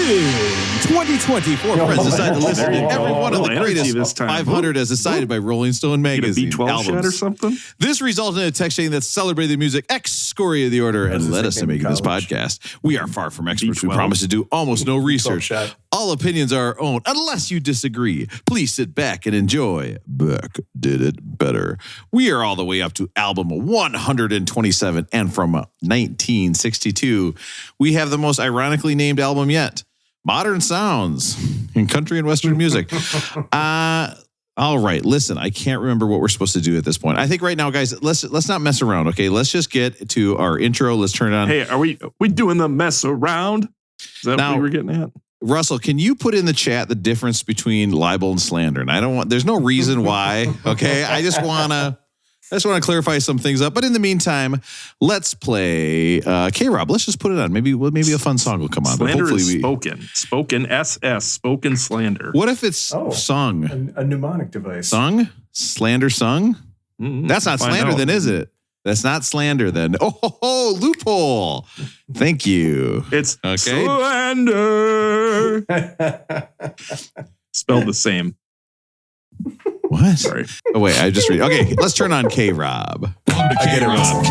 2024, friends decided to listen to every one of the greatest 500 as decided by Rolling Stone magazine Get a B12 albums. shot or something? This resulted in a text chain that celebrated the music excoriated the order and led us to making this podcast. We are far from experts. B12. We promise to do almost no research. All opinions are our own, unless you disagree. Please sit back and enjoy. Beck Did It Better. We are all the way up to album 127, and from 1962, we have the most ironically named album yet. Modern Sounds in country and Western music. All right, listen, I can't remember what we're supposed to do at this point. I think right now, guys, let's not mess around, okay? Let's just get to our intro. Let's turn it on. Hey, are we doing the mess around? Is that what we were getting at? Russell, can you put in the chat the difference between libel and slander? And there's no reason why, okay? I just want to clarify some things up. But in the meantime, let's play K-Rob. Let's just put it on. Maybe a fun song will come on. Slander but is spoken SS, spoken slander. What if it's sung? A mnemonic device. Sung? Slander sung? Mm-hmm. That's not slander then, is it? That's not slander then. Oh, loophole. Thank you. It's slander. Spelled the same. What? Sorry. Oh, wait, I just read. Okay, let's turn on K-Rob. Welcome to K-Rob.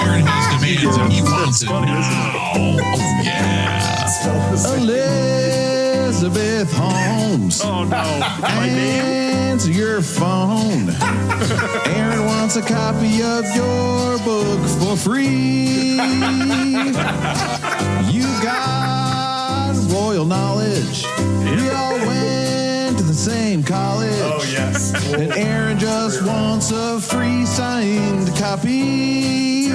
Aaron has demands and he wants it now. Oh, yeah. Elizabeth Holmes. Oh, no. My name? Answer your phone. Aaron wants a copy of your book for free. You got royal knowledge. We all went to the same college. Oh, yes. And Aaron just wants a free signed copy.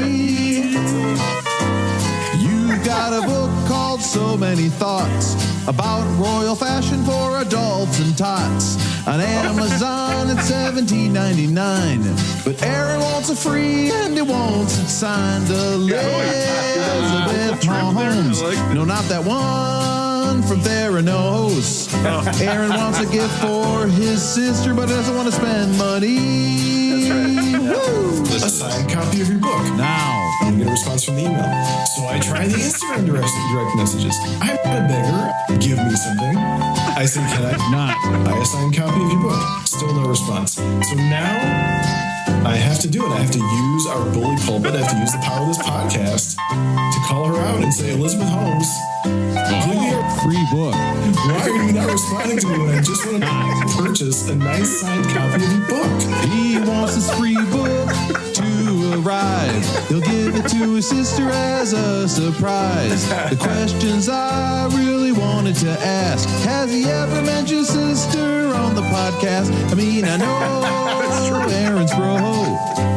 You've got a book called So Many Thoughts about royal fashion for adults and tots on Amazon at $17.99. But Aaron wants a free and he wants it signed. Elizabeth Holmes. No, not that one from Theranos. Aaron wants a gift for his sister, but doesn't want to spend money. Woo. A signed copy of your book. Now. You get a response from the email. So I try the Instagram direct messages. I'm not a beggar. Give me something. I say, can I Not. buy a signed copy of your book? Still no response. So now I have to do it. I have to use our bully pulpit. I have to use the power of this podcast to call her out and say, Elizabeth Holmes, give me a Free book. Why are you not responding to me when I just want to purchase a nice signed copy of your book? He wants his free book to arrive. He'll give it to his sister as a surprise. The questions I really wanted to ask. Has he ever mentioned sister on the podcast? I mean, I know Aaron's bro.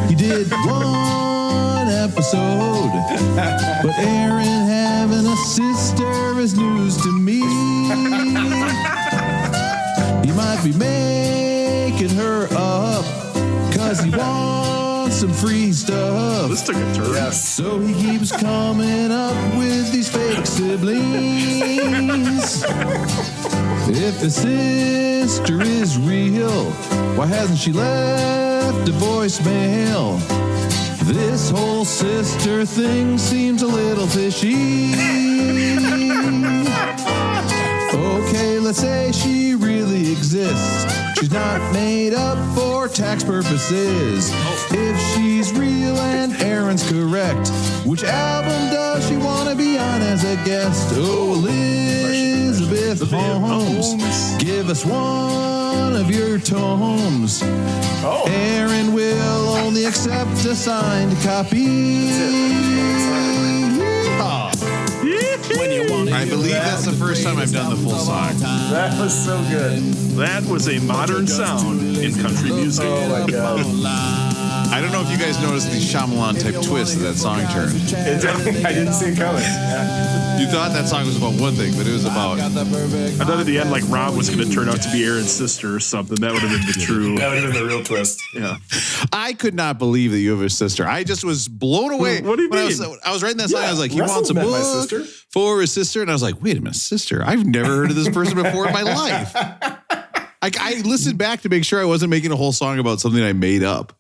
He did one episode. But Aaron having a sister is news to me. He might be making her up because he wants some free stuff. This took a turn. Yes. So he keeps coming up with these fake siblings. If his sister is real, why hasn't she left a voicemail? This whole sister thing seems a little fishy. Okay, let's say she really exists. She's not made up for tax purposes. If she's real and Aaron's correct, which album does she want to be on as a guest? Oh, Elizabeth Holmes, give us one of your tomes. Aaron will only accept a signed copy. I believe that's the first time I've done the full song. That was so good. That was a modern sound in country music. Oh my God. I don't know if you guys noticed the Shyamalan type twist that song turned. I didn't see it coming. Yeah. You thought that song was about one thing, but it was about... I thought at the end, like, Rob was going to turn out to be Aaron's sister or something. That would have been the true... That would have been the real twist. Yeah. I could not believe that you have a sister. I just was blown away. What do you mean? I was writing that song. I was like, he Russell wants a met my book sister. for his sister. And I was like, wait a minute, sister. I've never heard of this person before in my life. I listened back to make sure I wasn't making a whole song about something I made up.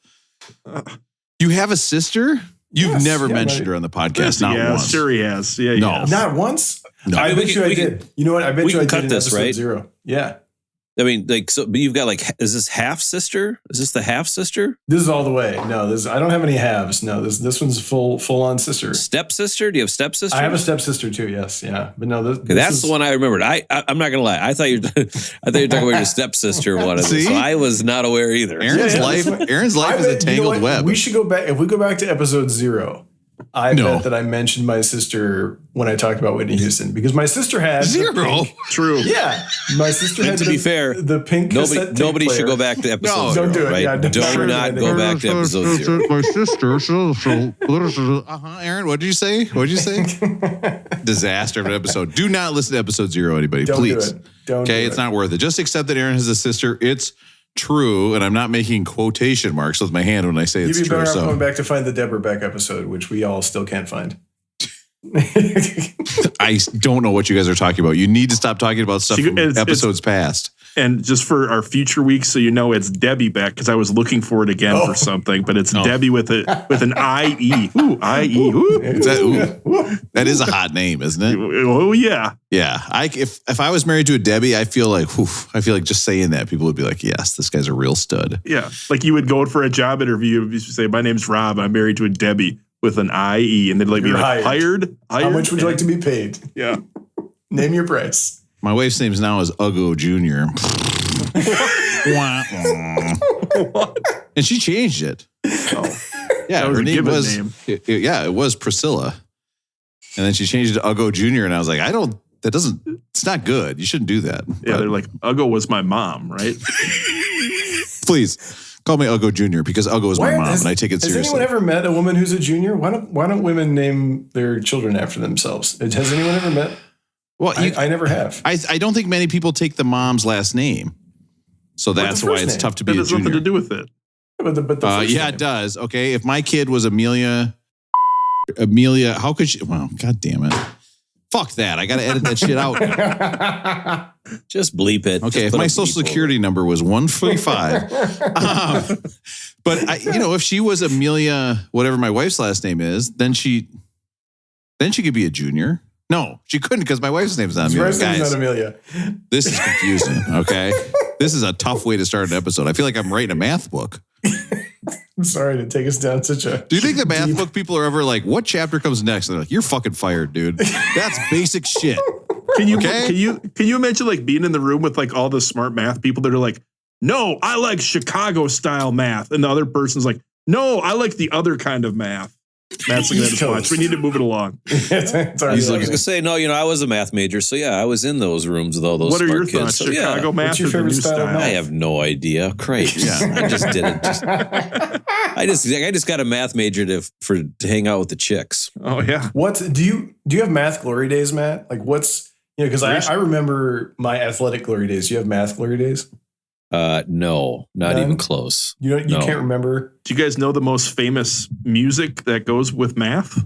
You have a sister? You've never mentioned her on the podcast, not once. Sure he has. Yeah, No. has. Not once? No. I bet you I did. You know what? I bet you I did cut in this, episode right? 0. Yeah. I mean, like, so but you've got like, is this half sister? Is this the half sister? This is all the way. No, I don't have any halves. No, this one's full on sister. Stepsister? Do you have stepsister? I have a stepsister too. Yes, yeah, but no, that's the one I remembered. I'm not gonna lie. I thought you were talking about your stepsister one. See? So I was not aware either. Aaron's life is a tangled web. We should go back. If we go back to episode 0, I bet that I mentioned my sister when I talked about Whitney Houston because my sister had 0. True. Yeah, my sister had. To be fair, the pink. Nobody should go back to episode 0. Don't do it. Right? Yeah, do not go back to episode 0. My sister. Aaron, what did you say? Disaster of an episode. Do not listen to episode 0, anybody. Don't please. do it. Don't. Okay, it's not worth it. Just accept that Aaron has a sister. It's true, and I'm not making quotation marks with my hand when I say it's You'd be true. better off So going back to find the Deborah Beck episode, which we all still can't find. I don't know what you guys are talking about. You need to stop talking about stuff from episodes past. And just for our future weeks, so you know, it's Debbie Beck because I was looking for it again for something, but it's Debbie with an IE. Ooh, IE. Ooh. That is a hot name, isn't it? Oh yeah. Yeah. If I was married to a Debbie, I feel like just saying that people would be like, yes, this guy's a real stud. Yeah. Like you would go for a job interview, you say, my name's Rob, I'm married to a Debbie with an IE, and they'd like be like, hired. How much would you like to be paid? Yeah. Name your price. My wife's name now is Uggo Jr. And she changed it. Oh. Yeah, That was her a name given was name. it was Priscilla. And then she changed it to Uggo Jr. And I was like, it's not good. You shouldn't do that. Yeah, But they're like, Uggo was my mom, right? please call me Uggo Jr. because Uggo is my mom and I take it seriously. Has anyone ever met a woman who's a junior? Why don't women name their children after themselves? Has anyone ever met? Well, I never have. I don't think many people take the mom's last name. So that's why it's tough to be That a has nothing junior. to do with it. But the first Yeah, name. it does. Okay. If my kid was Amelia, how could she? Well, God damn it. Fuck that. I got to edit that shit out. Just bleep it. Okay. If my social security number was 145. But if she was Amelia, whatever my wife's last name is, then she could be a junior. No, she couldn't because my wife's name is not Amelia. First name's not Amelia. This is confusing. Okay. This is a tough way to start an episode. I feel like I'm writing a math book. I'm sorry to take us down such a. Do you think the math book people are ever like, what chapter comes next? And they're like, you're fucking fired, dude. That's basic shit. Can you imagine like being in the room with like all the smart math people that are like, no, I like Chicago style math, and the other person's like, no, I like the other kind of math. Matt's looking at his watch. We need to move it along. It's He's looking to say, no, I was a math major, so yeah, I was in those rooms with all those. What are smart your kids. thoughts? So, Chicago math What's your or the favorite new style of style? I have no idea. Great. Yeah, I just did it. I just got a math major to hang out with the chicks. Oh yeah. What do you have math glory days, Matt? Like what's because I remember my athletic glory days. Do you have math glory days? No, not even close. You can't remember. Do you guys know the most famous music that goes with math?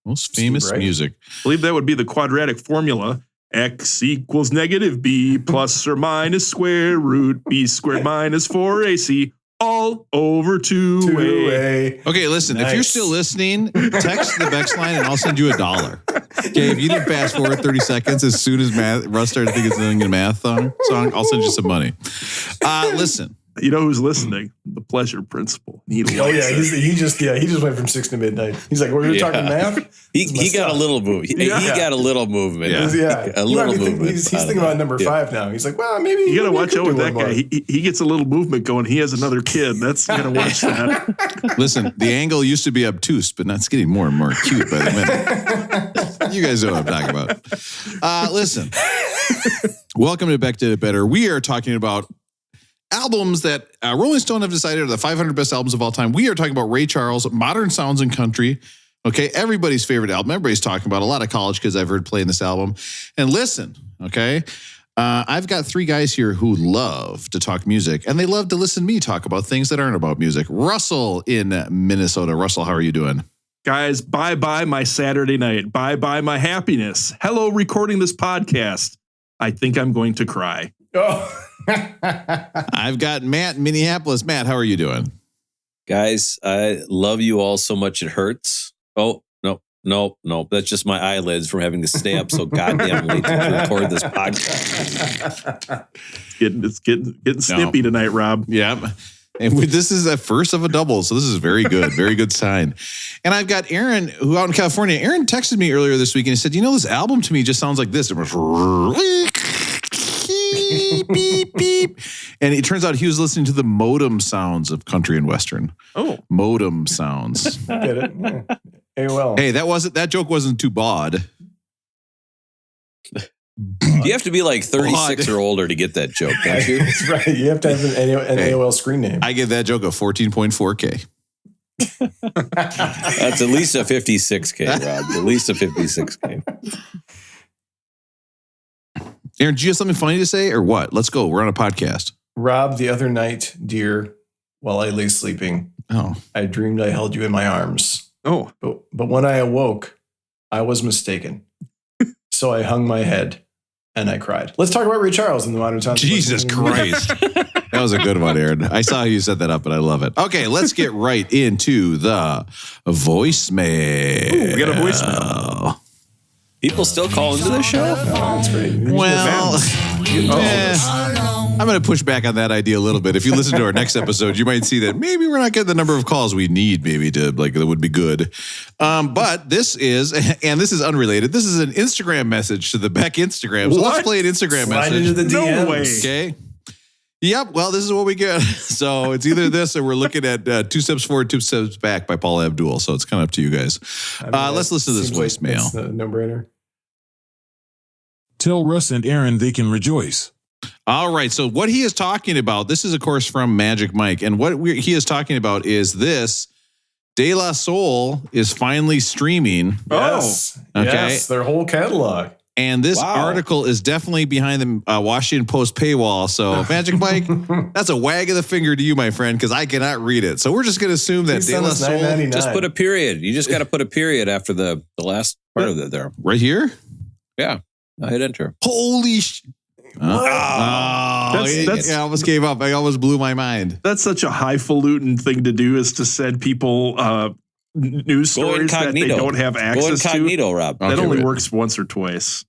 Most famous music. I believe that would be the quadratic formula. X equals negative B plus or minus square root B squared minus 4AC all over 2A. Okay, listen, if you're still listening, text the Bex line and I'll send you $1. Okay, if you didn't fast forward 30 seconds as soon as Russ started thinking it's a math song, I'll send you some money. Listen. You know who's listening? The Pleasure Principal. He just went from 6 to midnight. He's like, we're talking math. He got a little move. He got a little movement. Yeah. A little movement. He's thinking about number 5 now. He's like, well, maybe you got to watch out with that guy. He gets a little movement going. He has another kid. That's you got to watch that. Listen, the angle used to be obtuse, but now it's getting more and more cute by the minute. You guys know what I'm talking about. Listen, welcome to Beck Did It Better. We are talking about albums that Rolling Stone have decided are the 500 best albums of all time. We are talking about Ray Charles, Modern Sounds and Country. Okay, everybody's favorite album. Everybody's talking about a lot of college kids I've heard playing this album. And listen, okay, I've got 3 guys here who love to talk music, and they love to listen to me talk about things that aren't about music. Russell in Minnesota. Russell, how are you doing? Guys, bye-bye my Saturday night. Bye-bye my happiness. Hello, recording this podcast. I think I'm going to cry. Oh. I've got Matt in Minneapolis. Matt, how are you doing? Guys, I love you all so much it hurts. Oh, no, Nope. That's just my eyelids from having to stay up so goddamn late to record this podcast. It's getting snippy tonight, Rob. Yeah. And this is a first of a double, so this is very good. Very good sign. And I've got Aaron, who out in California. Aaron texted me earlier this week and he said, this album to me just sounds like this. It was beep, beep. And it turns out he was listening to the modem sounds of country and western. Oh. Modem sounds. Get it? Yeah. AOL. Hey, that joke wasn't too bad. You have to be like 36 or older to get that joke, don't you? That's right. You have to have an AOL screen name. I give that joke a 14.4K. That's at least a 56K, Rob. At least a 56K. Aaron, do you have something funny to say or what? Let's go. We're on a podcast. Rob, the other night, dear, while I lay sleeping, I dreamed I held you in my arms. Oh. But when I awoke, I was mistaken. So I hung my head and I cried. Let's talk about Ray Charles in the modern times. Jesus Christ. That was a good one, Aaron. I saw how you set that up, but I love it. Okay, let's get right into the voicemail. Ooh, we got a voicemail. People still call into the show? That's great. Well, I'm going to push back on that idea a little bit. If you listen to our next episode, you might see that maybe we're not getting the number of calls we need, maybe to that would be good. But this is unrelated. This is an Instagram message to the Beck Instagram. So let's play an Instagram message. Into the DMs. No way. Okay. Yep. Well, this is what we get. So it's either this or we're looking at 2 Steps Forward, 2 Steps Back by Paula Abdul. So it's kind of up to you guys. Let's listen to this voicemail. It's a no-brainer. Tell Russ and Aaron they can rejoice. All right. So what he is talking about, this is, of course, from Magic Mike. And what he is talking about is this. De La Soul is finally streaming. Yes. Okay. Yes, their whole catalog. And this article is definitely behind the Washington Post paywall. So, Magic Mike, that's a wag of the finger to you, my friend, because I cannot read it. So we're just going to assume that De La Soul. Just put a period. You just got to put a period after the last part of it there. Right here? Yeah. I hit enter. Holy shit. I almost gave up. I almost blew my mind. That's such a highfalutin thing to do, is to send people news stories that they don't have access to. Go incognito, Rob. That only works once or twice.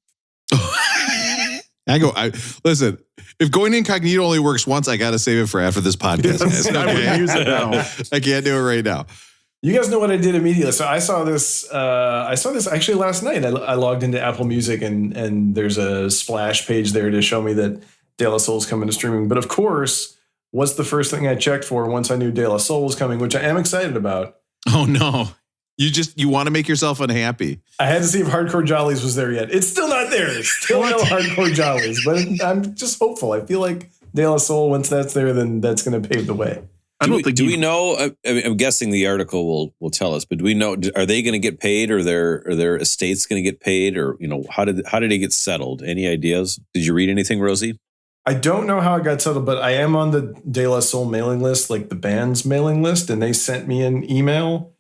Listen, if going incognito only works once, I got to save it for after this podcast. Yes, I would use it now. I can't do it right now. You guys know what I did immediately. So I saw this actually last night. I logged into Apple Music and there's a splash page there to show me that De La Soul's coming to streaming. But of course, what's the first thing I checked for once I knew De La Soul was coming, which I am excited about? Oh no. You want to make yourself unhappy. I had to see if Hardcore Jollies was there yet. It's still not there. It's still no Hardcore Jollies, but I'm just hopeful. I feel like De La Soul, once that's there, then that's going to pave the way. Do we know? I'm guessing the article will tell us, but do we know? Are they going to get paid, or their estates going to get paid, or how did it get settled? Any ideas? Did you read anything, Rosie? I don't know how it got settled, but I am on the De La Soul mailing list, like the band's mailing list, and they sent me an email.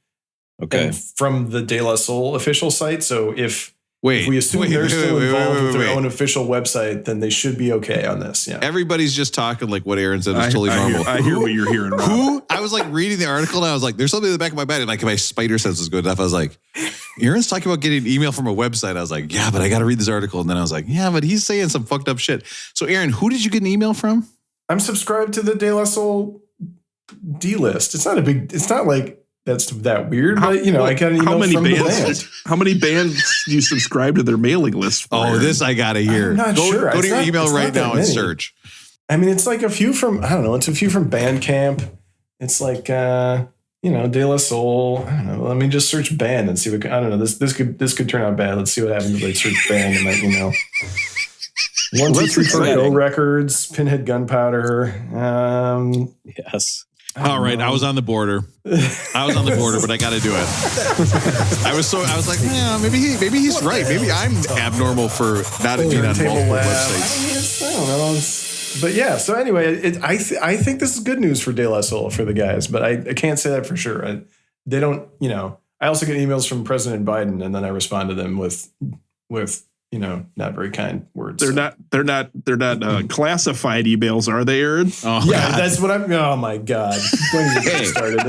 Okay. From the De La Soul official site. So if we assume they're still involved with their own official website, then they should be okay on this. Yeah. Everybody's just talking like what Aaron said is totally normal. I hear what you're hearing, Rob. Who? I was like reading the article and I was like, there's something in the back of my mind. And like my spider sense was good enough. I was like, Aaron's talking about getting an email from a website. I was like, yeah, but I got to read this article. And then I was like, yeah, but he's saying some fucked up shit. So Aaron, who did you get an email from? I'm subscribed to the De La Soul D list. It's not like that's that weird, but I got an email from the band. How many bands do you subscribe to their mailing list for? Oh, this I gotta hear. I'm not sure. Go to your email right now and search. I mean, it's like a few from, I don't know, it's a few from Bandcamp. It's like, De La Soul. I don't know. Let me just search band and see what, I don't know. This could turn out bad. Let's see what happens if I search band in my email. 1, 2, 3, 4 Go Records, Pinhead Gunpowder. Yes. All right, I was on the border, but I got to do it. I was like, yeah, maybe he's right. Maybe I'm abnormal for not being on multiple websites. I don't know. But yeah, so anyway, I think this is good news for De La Soul for the guys, but I can't say that for sure. They don't, I also get emails from President Biden, and then I respond to them with not very kind words. They're not classified emails, are they, Aaron? Oh, yeah, God. That's what I'm. Oh my God! When you get started,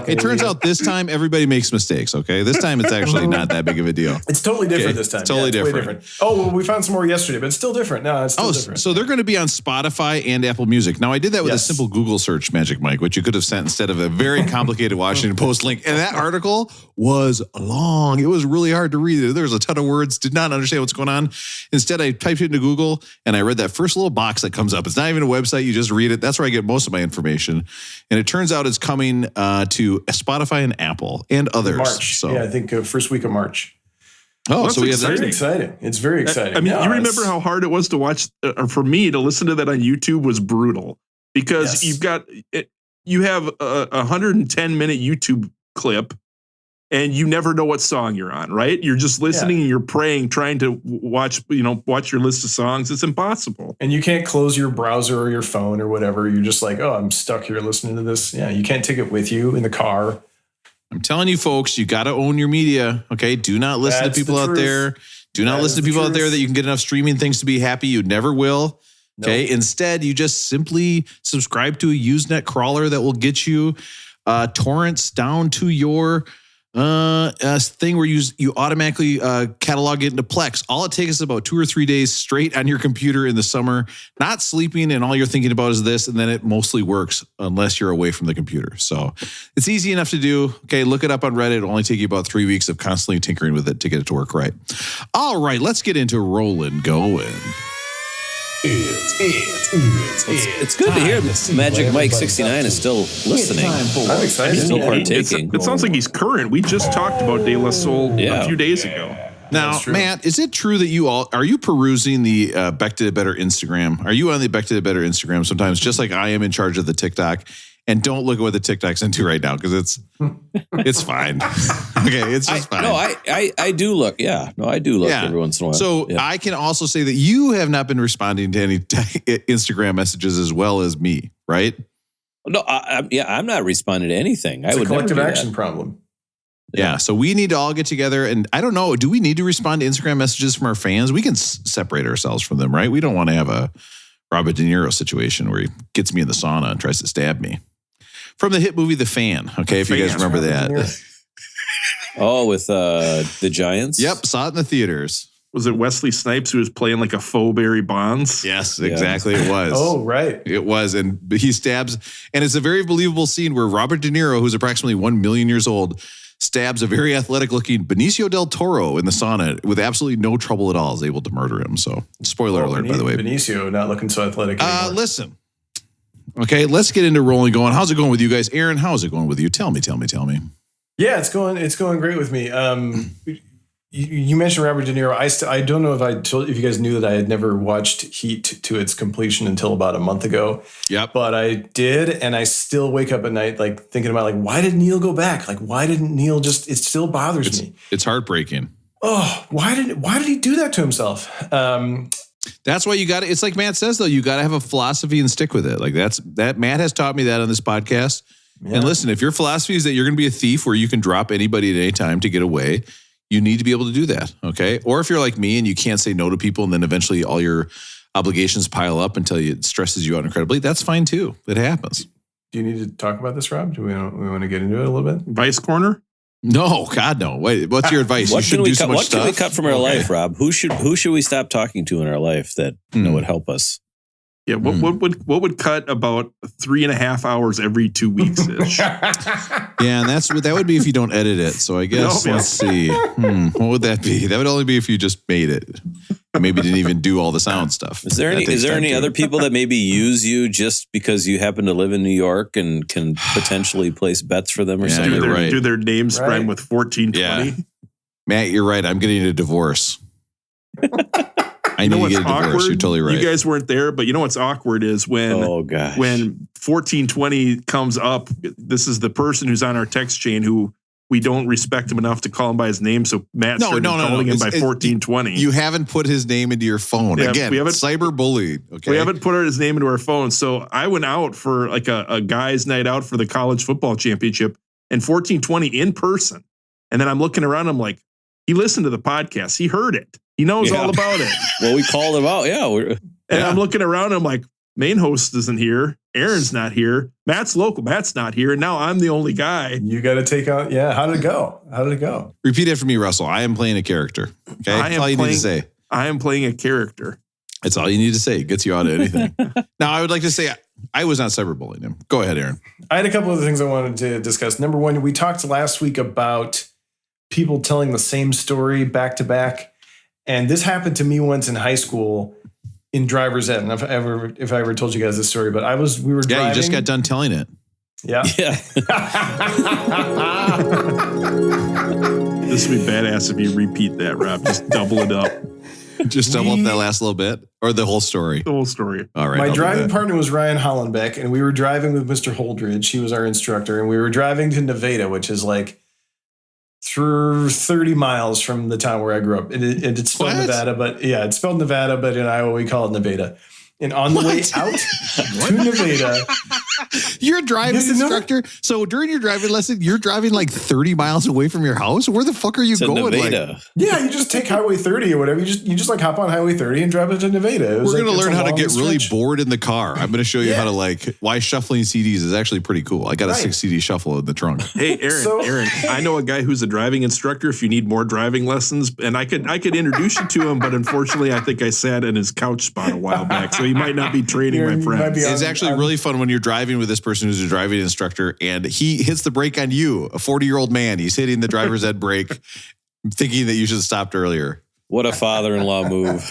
it turns out this time everybody makes mistakes. Okay, this time it's actually not that big of a deal. It's totally different this time. It's totally different. Oh, well, we found some more yesterday, but it's still different. No, it's still different. So they're going to be on Spotify and Apple Music. Now, I did that with a simple Google search, Magic Mike, which you could have sent instead of a very complicated Washington Post link. And that article was long. It was really hard to read. There was a ton of words. Did not understand what's going on. Instead, I typed it into Google and I read that first little box that comes up. It's not even a website. You just read it. That's where I get most of my information. And it turns out it's coming to Spotify and Apple and others. March. So yeah, I think first week of March. Oh, well, so we have that. It's exciting. It's very exciting. I mean, you remember how hard it was to watch, or for me to listen to that on YouTube was brutal because you have a 110-minute YouTube clip and you never know what song you're on, right? You're just listening and you're praying, trying to watch your list of songs. It's impossible. And you can't close your browser or your phone or whatever. You're just like, oh, I'm stuck here listening to this. Yeah, you can't take it with you in the car. I'm telling you, folks, you got to own your media. Okay. Do not listen to people out there. Do not listen to people out there that you can get enough streaming things to be happy. You never will. Okay. Nope. Instead, you just simply subscribe to a Usenet crawler that will get you torrents down to your thing where you automatically catalog it into Plex. All it takes is about 2 or 3 days straight on your computer in the summer, not sleeping, and all you're thinking about is this, and then it mostly works unless you're away from the computer. So it's easy enough to do. Okay, look it up on Reddit. It'll only take you about 3 weeks of constantly tinkering with it to get it to work right. All right, let's get into Rollin' Going. It's good to hear that Magic Mike 69 is still listening. I'm excited. He's still partaking. It sounds like he's current. We just talked about De La Soul a few days ago. Now, Matt, is it true that are you perusing the Beck Did It Better Instagram? Are you on the Beck Did It Better Instagram sometimes, just like I am in charge of the TikTok? And don't look at what the TikTok's into right now because it's fine. Okay, it's just fine. No, I do look. Yeah, no, I do look every once in a while. So I can also say that you have not been responding to any Instagram messages as well as me, right? No, I'm not responding to anything. It's a collective action problem. Yeah, so we need to all get together, and I don't know. Do we need to respond to Instagram messages from our fans? We can separate ourselves from them, right? We don't want to have a Robert De Niro situation where he gets me in the sauna and tries to stab me. From the hit movie The Fan, okay, if you guys remember that. With the Giants? Yep, saw it in the theaters. Was it Wesley Snipes who was playing like a faux Barry Bonds? Yes, exactly it was. Oh, right. It was, and he stabs, and it's a very believable scene where Robert De Niro, who's approximately 1 million years old, stabs a very athletic-looking Benicio del Toro in the sauna with absolutely no trouble at all, is able to murder him. So, spoiler alert, by the way. Benicio not looking so athletic anymore. Listen. Okay, let's get into Rolling Going. How's it going with you guys? Aaron, how's it going with you? Tell me. Yeah, it's going great with me. You mentioned Robert De Niro. I don't know if you guys knew that I had never watched Heat to its completion until about a month ago. Yep. But I did, and I still wake up at night like thinking about why did Neil go back? Like why didn't Neil just? It still bothers me. It's heartbreaking. Oh, why did he do that to himself? That's why you got to, it's like Matt says, though, you got to have a philosophy and stick with it. Like that Matt has taught me that on this podcast. Yeah. And listen, if your philosophy is that you're going to be a thief where you can drop anybody at any time to get away, you need to be able to do that. Okay. Or if you're like me and you can't say no to people and then eventually all your obligations pile up until it stresses you out incredibly, that's fine too. It happens. Do you need to talk about this, Rob? Do we want to get into it a little bit? Vice Corner? No, God, no. Wait, what's your advice? What can we cut from our life, Rob? Who should we stop talking to in our life that would help us? Yeah, what would cut about 3.5 hours every 2 weeks ish? Yeah, and that would be if you don't edit it. So I guess let's see. What would that be? That would only be if you just made it. Maybe didn't even do all the sound stuff. Is there any other people that maybe use you just because you happen to live in New York and can potentially place bets for them or something? Do their names rhyme with 1420? Yeah. Matt, you're right. I'm getting a divorce. I need to get a divorce. You're totally right. You guys weren't there, but you know what's awkward is when 1420 comes up, this is the person who's on our text chain who we don't respect him enough to call him by his name. So Matt started calling him by 1420. You haven't put his name into your phone. Yeah, again, cyber bullied. Okay. We haven't put his name into our phone. So I went out for like a guy's night out for the college football championship and 1420 in person. And then I'm looking around. I'm like, he listened to the podcast. He heard it. He knows all about it. Well, we called him out. Yeah. And I'm looking around and I'm like, main host isn't here. Aaron's not here. Matt's local. Matt's not here. And now I'm the only guy. You got to take out. Yeah. How did it go? Repeat after me, Russell. I am playing a character. Okay. That's all you need to say. I am playing a character. That's all you need to say. It gets you out of anything. Now, I would like to say I was not cyberbullying him. Go ahead, Aaron. I had a couple of things I wanted to discuss. Number one, we talked last week about people telling the same story back to back. And this happened to me once in high school in driver's ed. And if I ever told you guys this story, but we were driving. Yeah, you just got done telling it. Yeah. This would be badass if you repeat that, Rob. Just double it up. Just double up that last little bit or the whole story? The whole story. All right. My driving partner was Ryan Hollenbeck, and we were driving with Mr. Holdridge. He was our instructor, and we were driving to Nevada, which is like through 30 miles from the town where I grew up. It's spelled Nevada, but it's spelled Nevada, but in Iowa we call it Nevada. And on the way out to Nevada, you're a driving instructor. So during your driving lesson, you're driving like 30 miles away from your house. Where the fuck are you going? Nevada. Yeah, you just take Highway 30 or whatever. You just like hop on Highway 30 and drive it to Nevada. We're going to learn how to get really bored in the car. I'm going to show you how to why shuffling CDs is actually pretty cool. I got a 6 CD shuffle in the trunk. Hey, Aaron, I know a guy who's a driving instructor. If you need more driving lessons, and I could introduce you to him, but unfortunately, I think I sat in his couch spot a while back, so he might not be training my friend. It's actually really fun when you're driving with this person who's a driving instructor, and he hits the brake on you, a 40-year-old man. He's hitting the driver's ed brake, thinking that you should have stopped earlier. What a father-in-law move.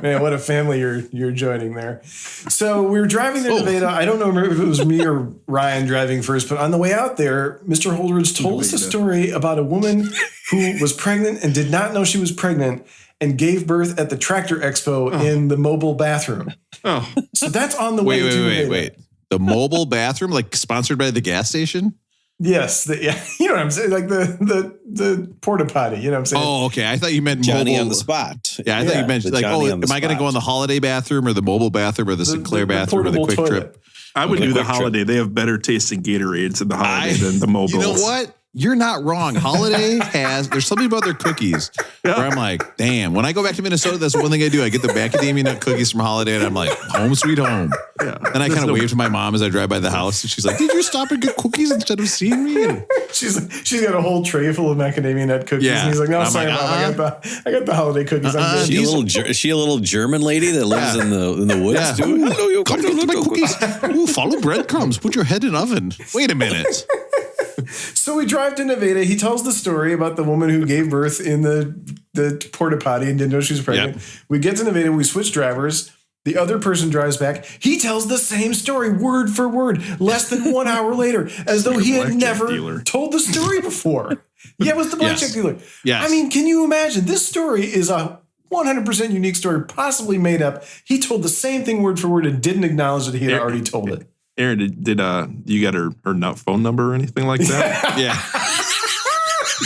Man, what a family you're joining there. So we were driving to Nevada. I don't know if it was me or Ryan driving first, but on the way out there, Mr. Holdridge told us a story about a woman who was pregnant and did not know she was pregnant and gave birth at the Tractor Expo in the mobile bathroom. Oh. So that's on the way to Nevada. Wait. The mobile bathroom, like sponsored by the gas station? Yes. You know what I'm saying? Like the porta potty, you know what I'm saying? Oh, okay. I thought you meant Johnny mobile. On the spot. Yeah, I thought you meant like, am I going to go in the Holiday bathroom or the mobile bathroom or the Sinclair bathroom or the Quick Trip? I would do the Holiday. They have better tasting Gatorades in the Holiday than the mobile. You know what? You're not wrong. Holiday there's something about their cookies where I'm like, damn, when I go back to Minnesota, that's one thing I do. I get the macadamia nut cookies from Holiday and I'm like, home sweet home. Yeah. And I kind of wave to my mom as I drive by the house. And she's like, did you stop and get cookies instead of seeing me? And she's got a whole tray full of macadamia nut cookies. Yeah. And he's like, no, sorry, Mom, I got the Holiday cookies. I'm good. Is she a little German lady that lives in the woods? Yeah. Ooh, come get my cookies. Ooh, follow breadcrumbs. Put your head in oven. Wait a minute. So we drive to Nevada. He tells the story about the woman who gave birth in the porta potty and didn't know she was pregnant. Yep. We get to Nevada. We switch drivers. The other person drives back. He tells the same story word for word less than 1 hour later, as though he had never told the story before. Yeah, it was the blackjack dealer. Yes. I mean, can you imagine? This story is a 100% unique story, possibly made up. He told the same thing word for word and didn't acknowledge that he had already told it. Aaron, did you got her phone number or anything like that? Yeah.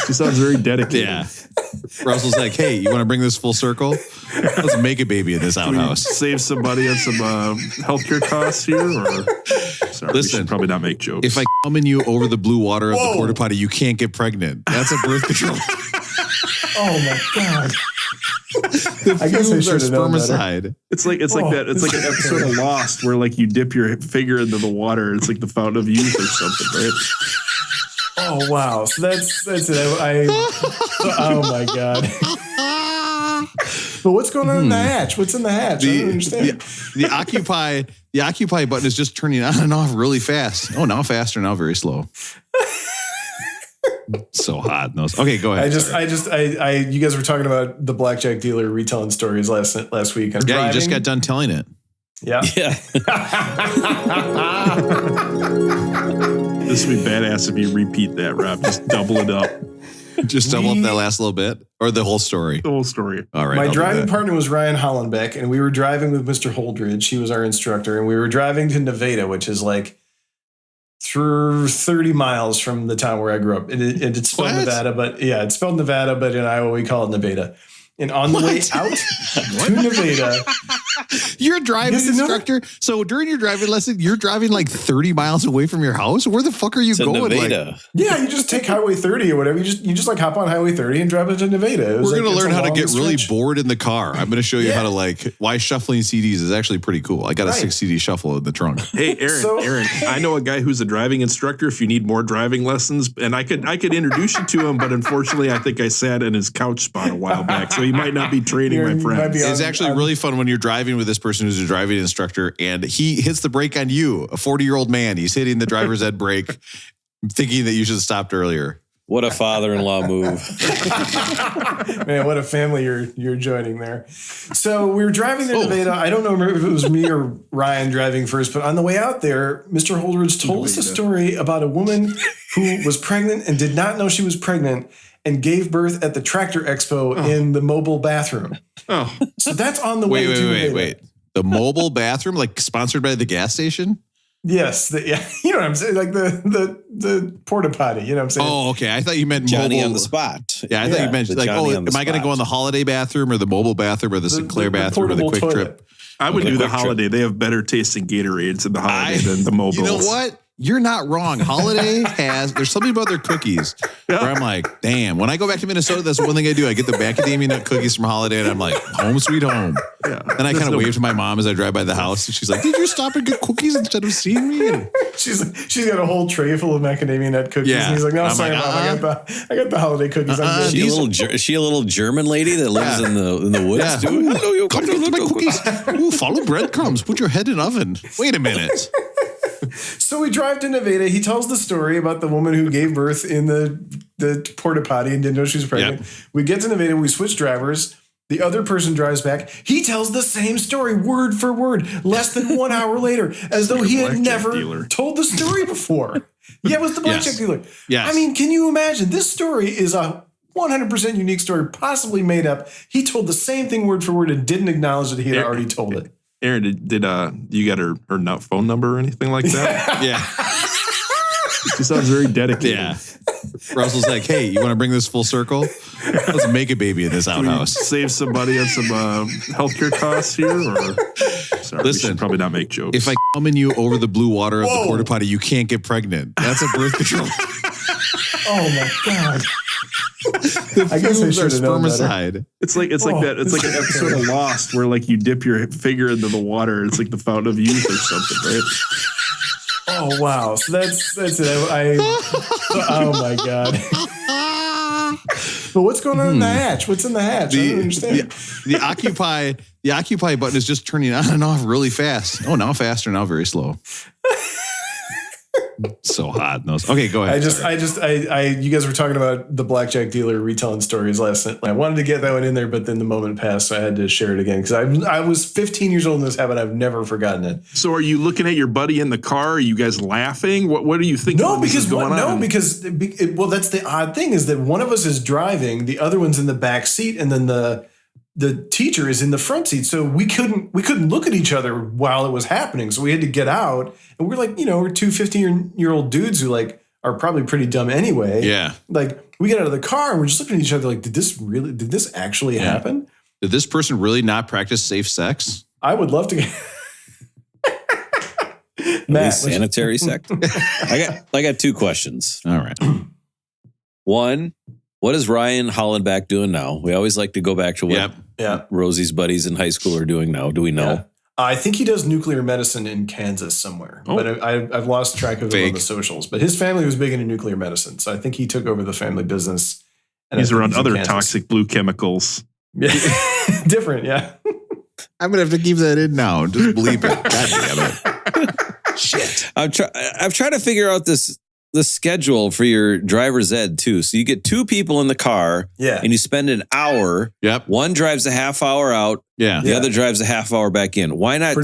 She sounds very dedicated. Yeah. Russell's like, hey, you want to bring this full circle? Let's make a baby in this outhouse. Save somebody on some healthcare costs here? Or sorry, listen, we should probably not make jokes. If I come in you over the blue water of the porta potty, you can't get pregnant. That's a birth control. Oh my God. I guess I should have known better. It's like that. It's like an episode of Lost where like you dip your finger into the water. It's like the fountain of youth or something, right? Oh wow! So that's it. Oh my God! But what's going on in the hatch? What's in the hatch? I don't understand. The occupy button is just turning on and off really fast. Oh, now faster, now very slow. So hot. Okay, go ahead. You guys were talking about the blackjack dealer retelling stories last week. You just got done telling it. Yeah. This would be badass if you repeat that, Rob. Just double it up. Just double up that last little bit or the whole story? The whole story. All right. My driving partner was Ryan Hollenbeck, and we were driving with Mr. Holdridge. He was our instructor, and we were driving to Nevada, which is like through 30 miles from the town where I grew up. It's spelled Nevada, but it's spelled Nevada, but in Iowa we call it Nevada. And on the way out to Nevada, You're a driving instructor. So during your driving lesson, you're driving like 30 miles away from your house. Where the fuck are you going? Nevada. Yeah, you just take Highway 30 or whatever. You just like hop on Highway 30 and drive into Nevada. We're going to learn how to get really stretch. bored in the car. I'm going to show you how to why shuffling CDs is actually pretty cool. I got a 6 CD shuffle in the trunk. Hey, Aaron, I know a guy who's a driving instructor. If you need more driving lessons, and I could introduce you to him, but unfortunately, I think I sat in his couch spot a while back, so he might not be training my friend. It's actually really fun when you're driving with this person who's a driving instructor, and he hits the brake on you, a 40-year-old man. He's hitting the driver's ed brake, thinking that you should have stopped earlier. What a father-in-law move. Man, what a family you're joining there. So we were driving to Nevada. I don't know if it was me or Ryan driving first, but on the way out there, Mr. Holdridge told us a story about a woman who was pregnant and did not know she was pregnant and gave birth at the Tractor Expo in the mobile bathroom. Oh, so that's on the way to Nevada. Wait. The mobile bathroom, like sponsored by the gas station? Yes, you know what I'm saying, like the porta potty. You know what I'm saying? Oh, okay. I thought you meant Johnny mobile on the spot. Yeah, I thought you meant like, am I going to go in the holiday bathroom or the mobile bathroom or the Sinclair bathroom or the Quick Trip? I would do the holiday. They have better tasting Gatorades in the holiday than the mobile. You know what? You're not wrong. Holiday there's something about their cookies where I'm like, damn, when I go back to Minnesota, that's one thing I do. I get the macadamia nut cookies from Holiday and I'm like, home sweet home. Yeah. And I kind of wave to my mom as I drive by the house. And she's like, did you stop and get cookies instead of seeing me? And she's got a whole tray full of macadamia nut cookies. Yeah. And he's like, no, sorry, Mom, I got the holiday cookies. Is she a little German lady that lives in the woods? Yeah. Ooh, come get my cookies. Ooh, follow breadcrumbs. Put your head in oven. Wait a minute. So we drive to Nevada. He tells the story about the woman who gave birth in the porta potty and didn't know she was pregnant. Yep. We get to Nevada. We switch drivers. The other person drives back. He tells the same story word for word less than 1 hour later, as though he had never told the story before. Yeah, it was the blackjack dealer. Yes. I mean, can you imagine? This story is a 100% unique story, possibly made up. He told the same thing word for word and didn't acknowledge that he had already told it. Aaron, did you got her phone number or anything like that? Yeah. She sounds very dedicated. Yeah. Russell's like, hey, you want to bring this full circle? Let's make a baby in this outhouse. Save somebody on some healthcare costs here? Or sorry, we should probably not make jokes. If I come in you over the blue water of the porta potty, you can't get pregnant. That's a birth control. Oh my God. I guess I should have known better. It's like that. It's like an episode of Lost where like you dip your finger into the water. It's like the fountain of youth or something, right? Oh wow! So that's it. Oh my God! But what's going on in the hatch? What's in the hatch? I don't understand. The occupy button is just turning on and off really fast. Oh, now faster, now very slow. So hot. No. Okay, go ahead. You guys were talking about the blackjack dealer retelling stories last night. I wanted to get that one in there, but then the moment passed, so I had to share it again because I was 15 years old in this habit. I've never forgotten it. So, are you looking at your buddy in the car? Are you guys laughing? What are you thinking? No, because that's the odd thing is that one of us is driving, the other one's in the back seat, and then the teacher is in the front seat. So we couldn't look at each other while it was happening. So we had to get out. And we're like, we're two 15-year-old dudes who like are probably pretty dumb anyway. Yeah. Like we get out of the car and we're just looking at each other like, did this actually happen? Did this person really not practice safe sex? I would love to get Matt, sanitary sex. I got two questions. All right. One, what is Ryan Hollenbach doing now? We always like to go back to what Rosie's buddies in high school are doing now. Do we know? Yeah. I think he does nuclear medicine in Kansas somewhere, but I've lost track of him on the socials. But his family was big into nuclear medicine, so I think he took over the family business. And he's around other toxic blue chemicals. Different, yeah. I'm gonna have to keep that in now. Just bleep it. God damn it! Shit. I'm trying to figure out the schedule for your driver's ed too. So you get two people in the car, and you spend an hour. Yep. One drives a half hour out. Yeah. The other drives a half hour back in. Why not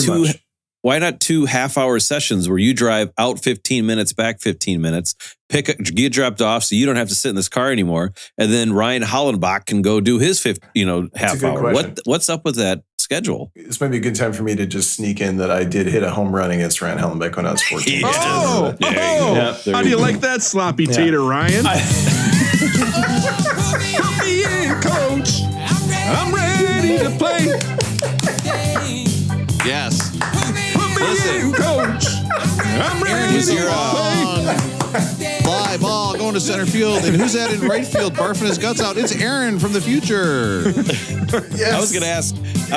Why not 2 half-hour sessions where you drive out 15 minutes, back 15 minutes, get dropped off so you don't have to sit in this car anymore, and then Ryan Hollenbach can go do his half hour. What's up with that schedule? This might be a good time for me to just sneak in that I did hit a home run against Ryan Hollenbach when I was 14. How do you like that sloppy tater, Ryan? Put me in, coach. I'm ready to play. Fly ball going to center field. And who's that in right field barfing his guts out? It's Aaron from the future. Yes. I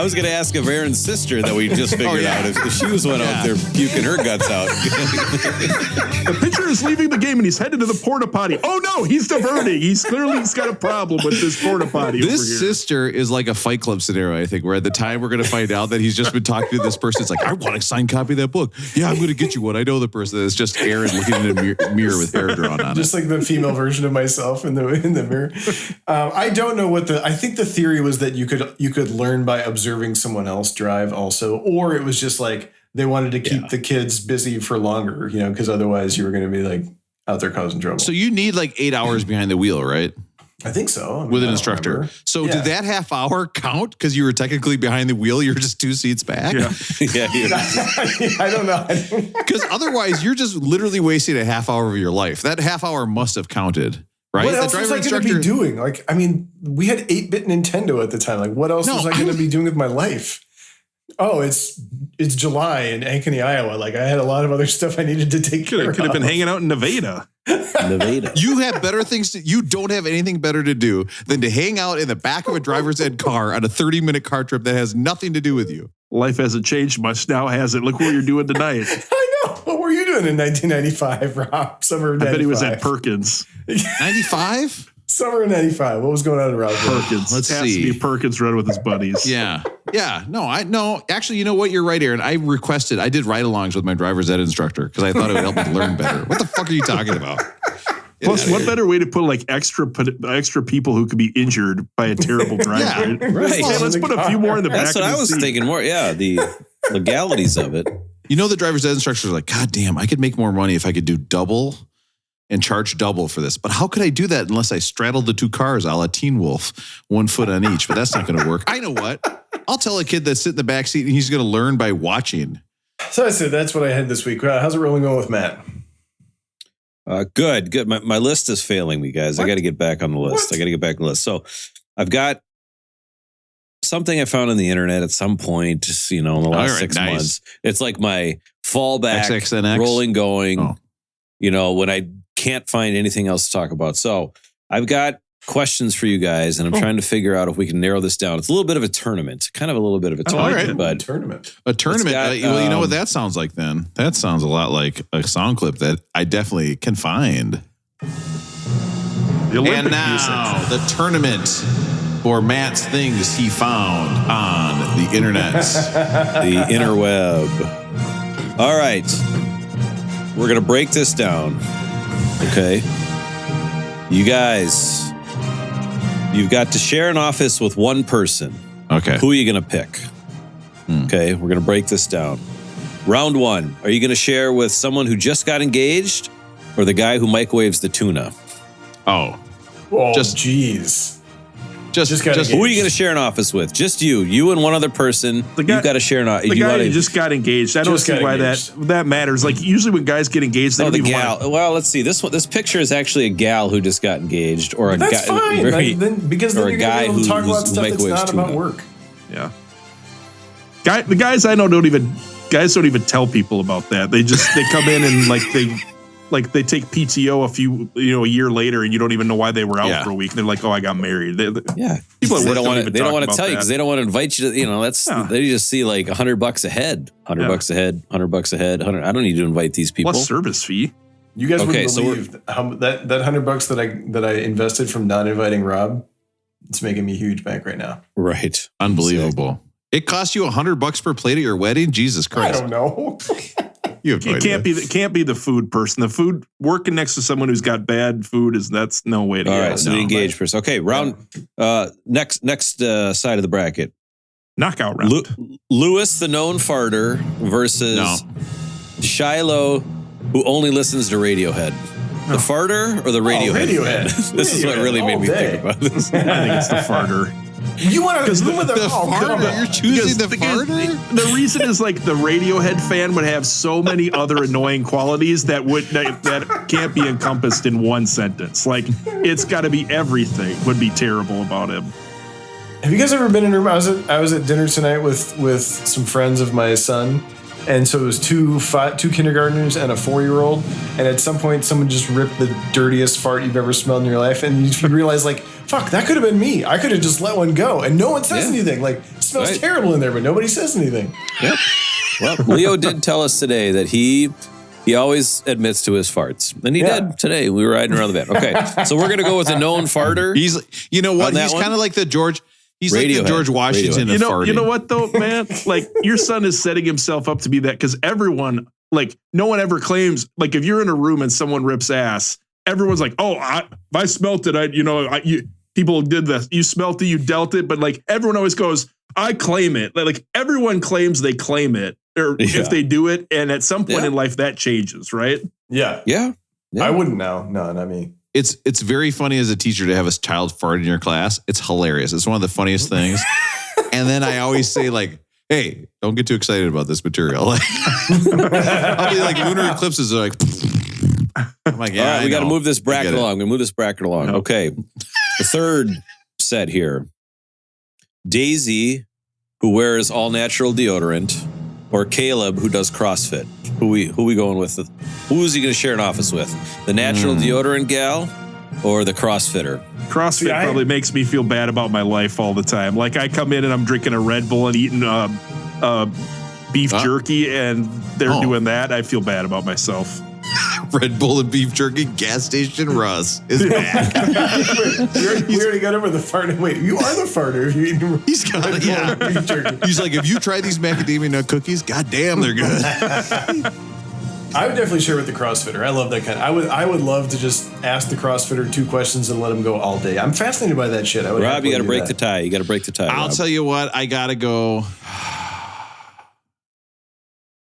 was gonna ask of Aaron's sister that we just figured out if she was one out there puking her guts out. The pitcher is leaving the game and he's headed to the porta potty. Oh no, he's diverting. He's got a problem with this porta potty. This over here. sister is like a Fight Club scenario, I think, where at the time we're going to find out that he's just been talking to this person. It's like, I want a signed copy of that book. Yeah, I'm going to get you one. I know the person. It's just Aaron looking in a mirror with hair drawn on just it. like the female version of myself in the mirror. I don't know I think the theory was that you could learn by observing someone else drive also, or it was just like they wanted to keep the kids busy for longer, because otherwise you were going to be like out there causing trouble. So you need like 8 hours behind the wheel, right? I think so. I mean, with an instructor. Remember. So did that half hour count because you were technically behind the wheel? You're just 2 seats back? Yeah. I don't know. Because otherwise you're just literally wasting a half hour of your life. That half hour must have counted, right? What else was I going to be doing? Like, I mean, we had 8-bit Nintendo at the time. Like, what else was I going to be doing with my life? Oh, it's July in Ankeny, Iowa. Like, I had a lot of other stuff I needed to take care of. Could have been hanging out in Nevada. You have better things you don't have anything better to do than to hang out in the back of a driver's ed car on a 30-minute car trip that has nothing to do with you. Life hasn't changed much now, has it? Look what you're doing tonight. I know. What were you doing in 1995, Rob? Summer of 95. I bet he was at Perkins. 95? Summer of 95. What was going on in Rob? Perkins. Let's Has see. to be Perkins run with his buddies. Yeah. No. Actually, you know what? You're right, Aaron. I did ride-alongs with my driver's ed instructor because I thought it would help me learn better. What the fuck are you talking about? Plus, what better way to put like extra people who could be injured by a terrible driver? Right. Hey, let's put a few more in the back. That's what I was thinking more. Yeah, the legalities of it. You know, the driver's ed instructors are like, God damn, I could make more money if I could do double and charge double for this. But how could I do that unless I straddled the 2 cars a la Teen Wolf, 1 foot on each? But that's not going to work. I know what. I'll tell a kid that's sitting in the back seat and he's going to learn by watching. So I said that's what I had this week. How's it rolling going with Matt? Good. My list is failing me, guys. What? I got to get back on the list. What? I got to get back on the list. So I've got something I found on the internet at some point, just, in the last 6 months. It's like my fallback, XXNX? rolling going, when I can't find anything else to talk about. So I've got questions for you guys, and I'm trying to figure out if we can narrow this down. It's a little bit of a tournament, kind of a little bit of a tournament, but tournament. A tournament. Got, well, you know what that sounds like then? That sounds a lot like a sound clip that I definitely can find. And now the tournament for Matt's things he found on the internet. the interweb. All right. We're going to break this down. Okay. You guys, you've got to share an office with one person. Okay. Who are you going to pick? Okay. We're going to break this down. Round 1. Are you going to share with someone who just got engaged or the guy who microwaves the tuna? Oh, geez. Just who are you going to share an office with? Just you and one other person. You've got to share an office. The guy who just got engaged. I don't see why that matters. Like usually when guys get engaged, they don't even gal. Well, let's see. This picture is actually a gal who just got engaged, or a guy. That's fine. Because then you're going to be able to talk about stuff that's not about work. Yeah. The guys I know don't even tell people about that. They come in and they take PTO a year later, and you don't even know why they were out for a week. And they're like, "Oh, I got married." People they don't want to tell you because they don't want to invite you to. They just see like $100 a head, $100 a head, $100 a head. I don't need to invite these people. Plus service fee. You guys wouldn't believe how that $100 that I invested from not inviting Rob. It's making me huge bank right now. Right, unbelievable. It cost you $100 per plate at your wedding. Jesus Christ! I don't know. It can't be the food person. The food working next to someone who's got bad food that's no way to go. All right, so the engaged person. Okay, round next side of the bracket. Knockout round. Lewis, the known farter, versus Shiloh, who only listens to Radiohead. The farter or the Radiohead? Radiohead. This is what really made me think about this. I think it's the farter. You want to with the farter? You're choosing the farter? The reason is like the Radiohead fan would have so many other annoying qualities that can't be encompassed in one sentence. Like it's got to be everything would be terrible about him. Have you guys ever been in a room? I was at dinner tonight with some friends of my son, And so it was two kindergartners and a 4-year-old. And at some point, someone just ripped the dirtiest fart you've ever smelled in your life. And you realize, like, fuck, that could have been me. I could have just let one go. And no one says anything. Like, it smells terrible in there, but nobody says anything. Yep. Well, Leo did tell us today that he always admits to his farts. And he did today. We were riding around the van. Okay. So we're going to go with a known farter. He's, you know what? He's kind of like the George... He's like the George Washington of farting. You know what, though, man? Like, your son is setting himself up to be that because everyone, like, no one ever claims, like, if you're in a room and someone rips ass, everyone's like, oh, if I smelt it, people did this. You smelt it, you dealt it. But, like, everyone always goes, I claim it. Like, everyone claims they claim it or if they do it. And at some point in life, that changes, right? Yeah. I wouldn't know. No, not me. It's very funny as a teacher to have a child fart in your class. It's hilarious. It's one of the funniest things. And then I always say, like, hey, don't get too excited about this material. I'll be like, lunar eclipses are like, I'm like, yeah, we got to move this bracket along. We move this bracket along. Okay. The third set here. Daisy, who wears all natural deodorant, or Caleb, who does CrossFit. Who we going with? Who's he going to share an office with? The natural deodorant gal or the CrossFitter? CrossFit probably makes me feel bad about my life all the time. Like, I come in and I'm drinking a Red Bull and eating beef jerky, and they're doing that. I feel bad about myself. Red Bull and beef jerky, gas station Russ is back. we already got over the farting. Wait, you are the farter. He's got it, beef jerky. He's like, if you try these macadamia nut cookies, goddamn, they're good. I would definitely share with the CrossFitter. I love that kind. I would love to just ask the CrossFitter 2 questions and let him go all day. I'm fascinated by that shit. Rob, you got to break the tie. You got to break the tie. I'll tell you what, I got to go.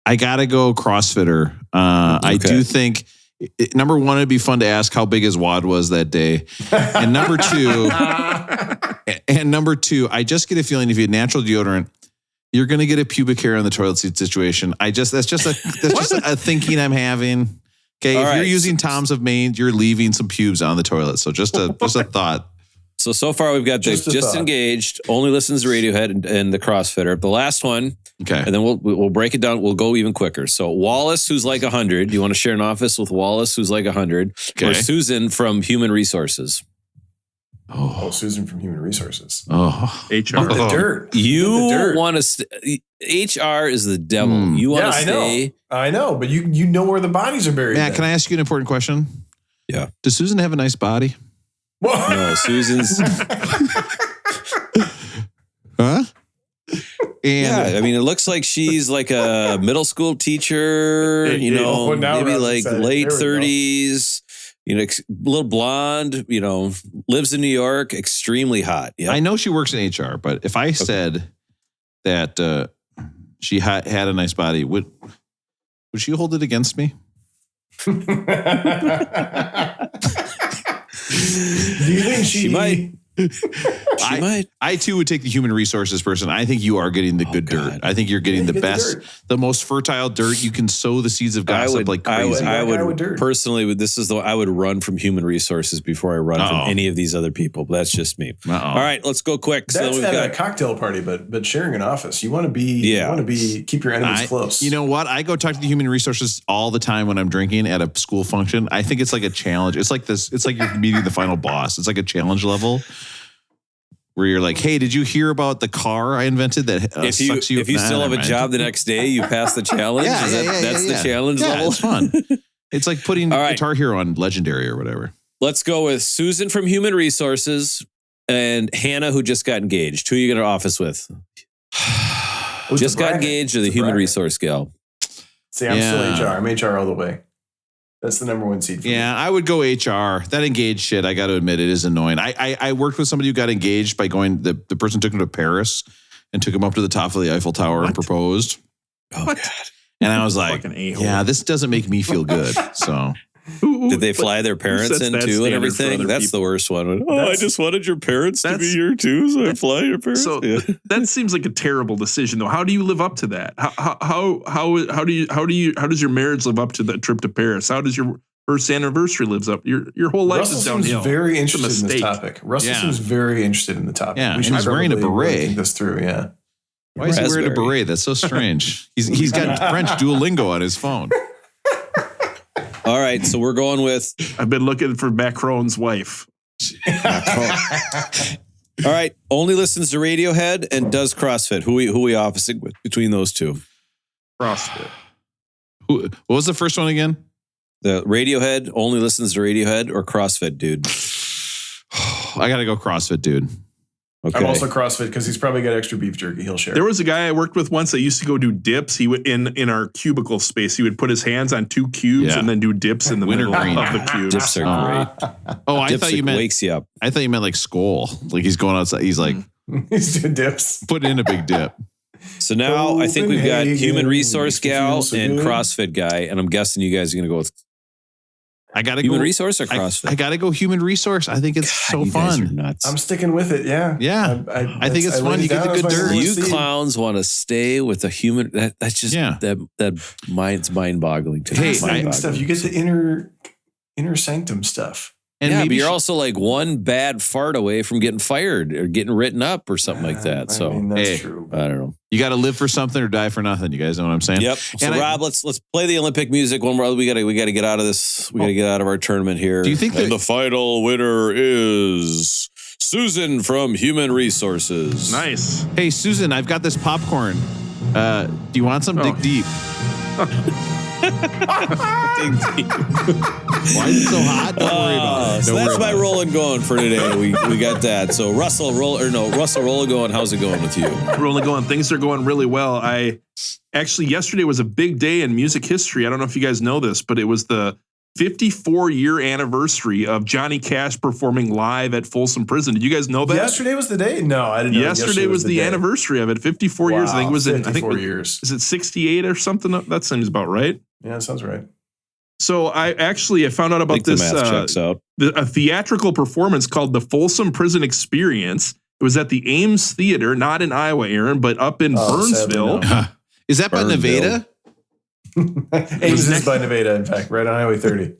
I got to go CrossFitter. I do think, number one, it'd be fun to ask how big his wad was that day. And number two, I just get a feeling if you had natural deodorant, you're going to get a pubic hair on the toilet seat situation. That's just a thinking I'm having. Okay. If you're using Tom's of Maine, you're leaving some pubes on the toilet. So just a thought. So far we've got just engaged, only listens to Radiohead and the CrossFitter. The last one. Okay. And then we'll break it down. We'll go even quicker. So Wallace, who's like 100. You want to share an office with Wallace, who's like 100, or Susan from Human Resources? Oh, Susan from Human Resources. Oh, HR. The dirt. You want to HR is the devil. You want to stay. I know, but you know where the bodies are buried. Matt, can I ask you an important question? Yeah. Does Susan have a nice body? No, Susan's. Huh? And I mean, it looks like she's like a middle school teacher, maybe like late 30s, little blonde, lives in New York, extremely hot. Yep. I know she works in HR, but if I said that she had a nice body, would she hold it against me? Do you think she might? She might. I too would take the human resources person. I think you are getting the good dirt. I think you're getting the best, the most fertile dirt. You can sow the seeds of gossip like crazy. I would personally, I would run from human resources before I run from any of these other people. But that's just me. All right, let's go quick. That's at a cocktail party, but sharing an office, you want to be, keep your enemies close. You know what? I go talk to the human resources all the time when I'm drinking at a school function. I think it's like a challenge. It's like this. It's like you're meeting the final boss. It's like a challenge level. Where you're like, hey, did you hear about the car I invented that sucks you? If you still have a job the next day, you pass the challenge. That's the challenge level. It's fun. It's like putting Guitar Hero on Legendary or whatever. Let's go with Susan from Human Resources and Hannah, who just got engaged. Who are you going to office with? Just got engaged or the human resource gal? See, I'm still HR. I'm HR all the way. That's the number one seed for me. Yeah, I would go HR. That engaged shit, I got to admit, it is annoying. I worked with somebody who got engaged by going, the person took him to Paris and took him up to the top of the Eiffel Tower and proposed. Oh, God. And I was like, yeah, this doesn't make me feel good. So... Did they fly their parents in too and everything? That's the worst one. I just wanted your parents to be here too, so I fly your parents. So that seems like a terrible decision, though. How do you live up to that? How does your marriage live up to that trip to Paris? How does your first anniversary lives up? Your whole life is downhill. Russell seems very interested in this topic. Russell seems very interested in the topic. Yeah, and he's wearing a beret. Think this through, yeah. Why is he wearing a beret? That's so strange. He's got French Duolingo on his phone. All right, so we're going with. I've been looking for Macron's wife. All right, only listens to Radiohead and does CrossFit. Who we opposite with between those two? CrossFit. What was the first one again? The Radiohead only listens to Radiohead or CrossFit dude? I gotta go CrossFit dude. Okay. I'm also CrossFit because he's probably got extra beef jerky. He'll share. There was a guy I worked with once that used to go do dips. He would in our cubicle space. He would put his hands on 2 cubes and then do dips in the middle of the cubes. Dips are great. I Dips thought you meant wakes you up. I thought you meant like skull. Like he's going outside. He's like he's doing dips. putting in a big dip. So now I think we've got human resource gal and CrossFit guy, and I'm guessing you guys are going to go with. I gotta human go resource or CrossFit. I gotta go human resource. I think it's so you guys are fun. nuts. I'm sticking with it. Yeah. I think it's fun. You get the good dirt. You clowns want to stay with the human. That's just that mind boggling to me. Hey, stuff. You get the inner sanctum stuff. And maybe but you're also like one bad fart away from getting fired or getting written up or something like that. So that's true. I don't know. You got to live for something or die for nothing. You guys know what I'm saying? Yep. So Rob, let's play the Olympic music. One more. We got to get out of this. We got to get out of our tournament here. Do you think the final winner is Susan from Human Resources? Nice. Hey Susan, I've got this popcorn. Do you want some? Dig deep. Why is it so hot? Don't worry about it. So that's my rolling going for today. We got that. So Russell rolling going. How's it going with you? Rolling going. Things are going really well. Yesterday was a big day in music history. I don't know if you guys know this, but it was the 54-year anniversary of Johnny Cash performing live at Folsom Prison. Did you guys know that? Yesterday was the day? No, I didn't know. Yesterday was the anniversary of it. 54 years. I think it was in 54 years. Is it 68 or something? That seems about right. Yeah, that sounds right. So I found out about this a theatrical performance called the Folsom Prison Experience. It was at the Ames Theater, not in Iowa, Aaron, but up in Burnsville. Is that by Nevada? Ames is by Nevada, in fact, right on Highway 30.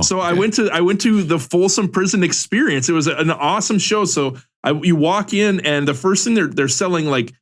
So I went to the Folsom Prison Experience. It was an awesome show. So you walk in, and the first thing they're selling like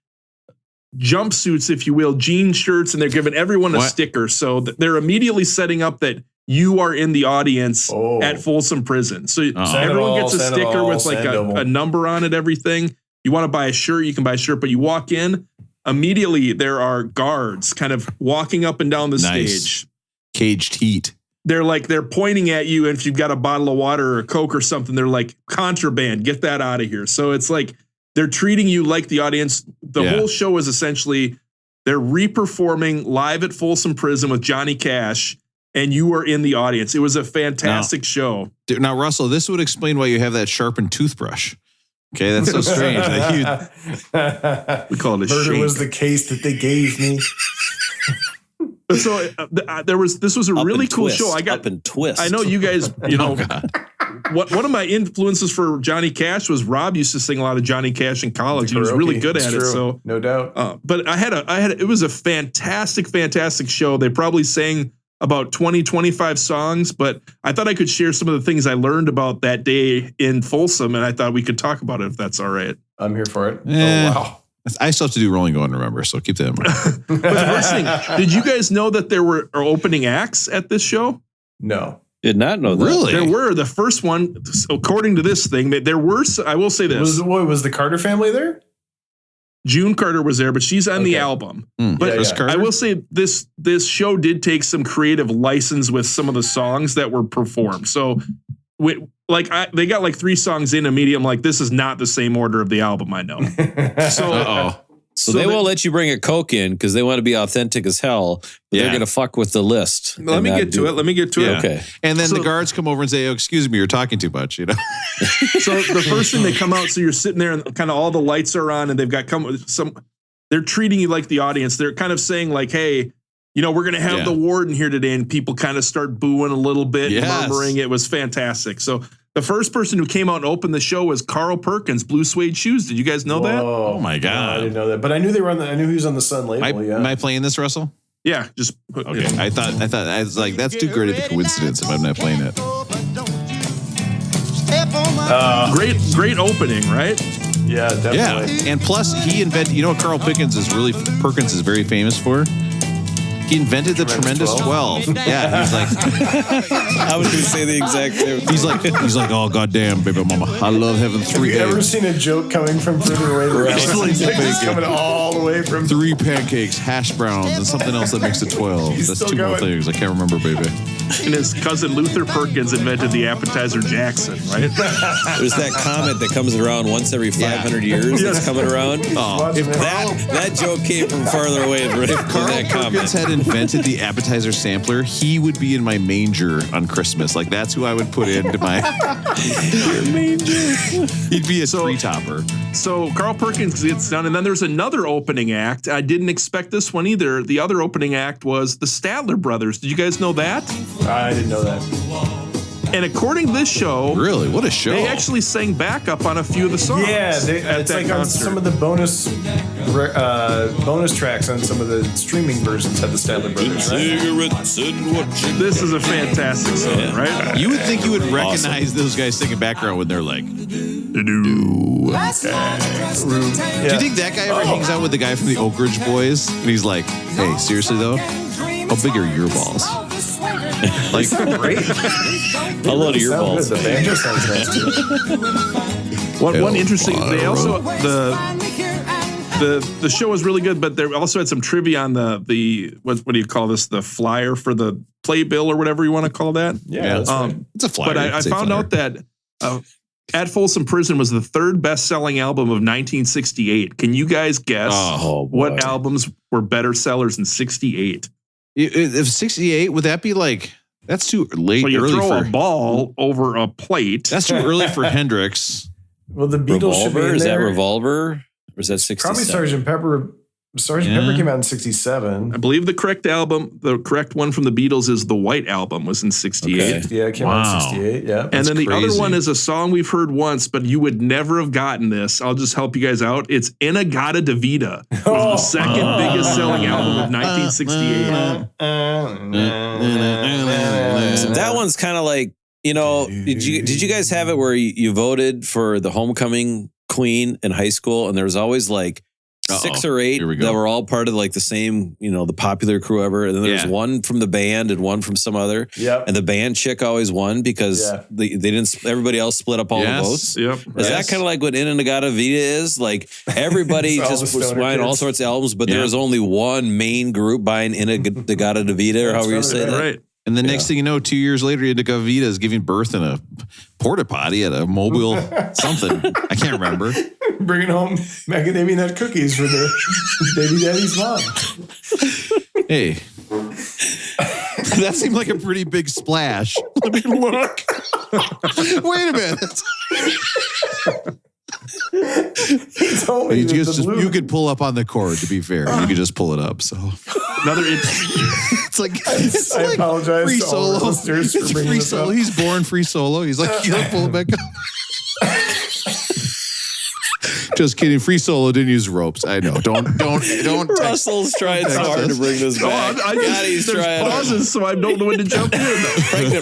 jumpsuits, if you will, jean shirts, and they're giving everyone a sticker. So they're immediately setting up that you are in the audience at Folsom Prison. So everyone gets a sticker with like a number on it, everything. You want to buy a shirt, you can buy a shirt, but you walk in, immediately there are guards kind of walking up and down the stage. Caged heat. They're pointing at you, and if you've got a bottle of water or a Coke or something, they're like, contraband, get that out of here. So it's like they're treating you like the audience. The whole show is essentially they're reperforming live at Folsom Prison with Johnny Cash, and you are in the audience. It was a fantastic show. Now, Russell, this would explain why you have that sharpened toothbrush. Okay, that's so strange. We call it a Murder shake. was the case that they gave me. So this was a really cool show. I got up and twist. I know you guys, one of my influences for Johnny Cash was Rob used to sing a lot of Johnny Cash in college. He was really good at it. So no doubt. But it was a fantastic show. They probably sang about 20, 25 songs, but I thought I could share some of the things I learned about that day in Folsom, and I thought we could talk about it if that's all right. I'm here for it. Yeah. Oh, wow. I still have to do Rolling Going, remember, so keep that in mind. But the first thing, did you guys know that there were opening acts at this show? No. Did not know that. Really? There were. The first one, according to this thing, there were, I will say this. Was the Carter family there? June Carter was there, but she's on the album. But I will say this show did take some creative license with some of the songs that were performed. So they got like 3 songs in immediately. I'm like, this is not the same order of the album, I know. So they won't let you bring a Coke in because they want to be authentic as hell. They're going to fuck with the list. Let me get to it. Okay. And then the guards come over and say, "Oh, excuse me, you're talking too much." You know. So the first thing they come out, so you're sitting there and kind of all the lights are on, and they've got they're treating you like the audience. They're kind of saying like, "Hey, we're going to have the warden here today," and people kind of start booing a little bit, murmuring. It was fantastic. So the first person who came out and opened the show was Carl Perkins, Blue Suede Shoes. Did you guys know that? Oh my God. No, I didn't know that. But I knew I knew he was on the Sun label. Am I playing this, Russell? Yeah, just okay. I thought I was like, that's too great of a coincidence if I'm not playing it. Great opening, right? Yeah, definitely. Yeah, and plus he invented. You know what Carl Perkins is very famous for? He invented the tremendous 12. Yeah, he's like, I was going to say the exact same. he's like, oh goddamn, baby mama, I love having Have three you ever eggs, seen a joke coming from further away than Right. that? Slice of It's bacon. coming all the way from 3 pancakes, hash browns, and something else that makes it 12. He's That's still 2 more going. things. I can't remember, baby. And his cousin Luther Perkins invented the appetizer Jackson, right? There's that comet that comes around once every 500 years that's coming around. Oh, If That joke came from farther away than Carl that comment. Perkins had invented the appetizer sampler, he would be in my manger on Christmas. Like, that's who I would put into my manger. He'd be a tree topper. So Carl Perkins gets done, and then there's another opening act. I didn't expect this one either. The other opening act was the Statler Brothers. Did you guys know that? I didn't know that. And according to this show, Really? What a show. they actually sang backup on a few of the songs. Yeah, at it's that like on concert. some of the bonus tracks on some of the streaming versions have the Statler Brothers, right? Cigarettes and watching. This is a fantastic song, right? You would think you would recognize those guys singing background when they're like, do. Do you think that guy ever hangs out with the guy from the Oak Ridge Boys? And he's like, hey, seriously though, how big are your balls? Like, Great. A load of your Sound balls. good. The banjo sounds nice too. One interesting. They also the show was really good, but they also had some trivia on the what do you call this? The flyer for the playbill or whatever you want to call that. Yeah, that's right. it's a flyer. But I found out that At Folsom Prison was the third best-selling album of 1968. Can you guys guess Oh, boy. what albums were better sellers in 68? If 68, would that be like, that's too late, Well, you early throw for, a ball over a plate. that's too early for Hendrix. Well, the Beatles should be Revolver? in Is that there. Revolver? Or is that 67? Probably Sgt. Pepper. Sgt. Yeah. Pepper came out in 67. I believe the correct one from the Beatles is the White Album, was in 68. Okay. Yeah, it came out in 68. Yeah. And then the other crazy. one is a song we've heard once, but you would never have gotten this. I'll just help you guys out. It's Inagata Davida. It was the second biggest selling album of 1968. That one's kind of like, did you guys have it where you voted for the homecoming queen in high school, and there was always like 6 or 8 Here we go. that were all part of like the same, the popular crew ever, and then there was Yeah. one from the band and one from some other, Yep. and the band chick always won because Yeah. they didn't. Everybody else split up all the votes. Yep. Is that kind of like what Inagata Vida is? Like everybody It's all just the was stoner buying all kids. sorts of albums, but Yeah. there was only one main group buying Inagata Vida, or however you say that. Right. And the next thing you know, 2 years later, Indica Vida is giving birth in a porta potty at a mobile something. I can't remember. Bringing home macadamia nut cookies for the baby daddy's mom. Hey. That seemed like a pretty big splash. Let me look. Wait a minute. He told me You could pull up on the cord, to be fair. You could just pull it up. So Another it's like I apologize free to all our solo. listeners for It's bringing free this solo. up. He's born free solo. He's like, you pull it back up. Just kidding. Free solo didn't use ropes. I know. Don't. text. Russell's trying so hard to bring this back. I God, he's there's trying. pauses, so I don't know when to jump in.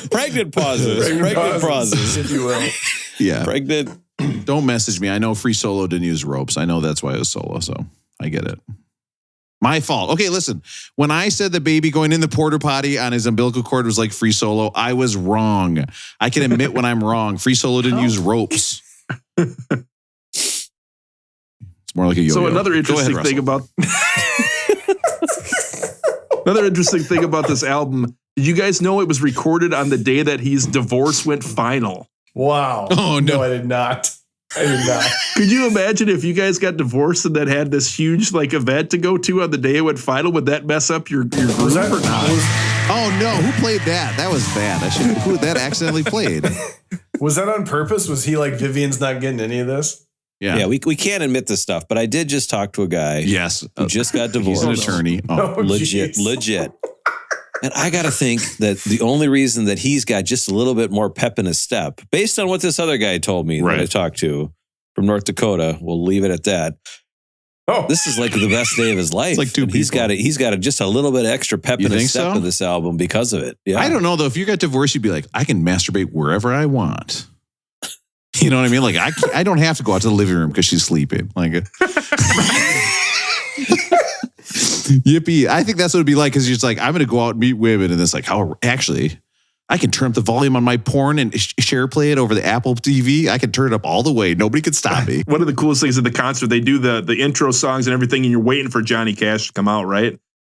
Pregnant pauses. Pregnant pauses. if you will. Yeah. Pregnant. Don't message me. I know free solo didn't use ropes. I know that's why it was solo. So I get it. My fault. Okay, listen. When I said the baby going in the porta potty on his umbilical cord was like free solo, I was wrong. I can admit when I'm wrong. Free solo didn't use ropes. It's more like a yo-yo. So another Go interesting ahead, thing Russell. about this album. Did you guys know it was recorded on the day that his divorce went final? Wow. Oh, no. I did not. I did not. Could you imagine if you guys got divorced and then had this huge event to go to on the day it went final? Would that mess up your groove Was that or not? Oh no, who played that? That was bad. Who that accidentally played? Was that on purpose? Was he like, Vivian's not getting any of this? Yeah, we can't admit this stuff, but I did just talk to a guy Yes. who just got He's divorced. an attorney. Oh. Oh, legit. geez. And I got to think that the only reason that he's got just a little bit more pep in his step, based on what this other guy told me that I talked to from North Dakota, we'll leave it at that. Oh, This is like the best day of his life. It's like two And he's people. got just a little bit extra pep You in his think step so? of this album because of it. Yeah. I don't know though. If you got divorced, you'd be like, I can masturbate wherever I want. You know what I mean? Like I don't have to go out to the living room because she's sleeping. Like, yippee! I think that's what it'd be like because you're just like, I'm going to go out and meet women, and it's like, how actually. I can turn up the volume on my porn and share play it over the Apple TV. I can turn it up all the way. Nobody can stop me. One of the coolest things at the concert, they do the intro songs and everything, and you're waiting for Johnny Cash to come out, right?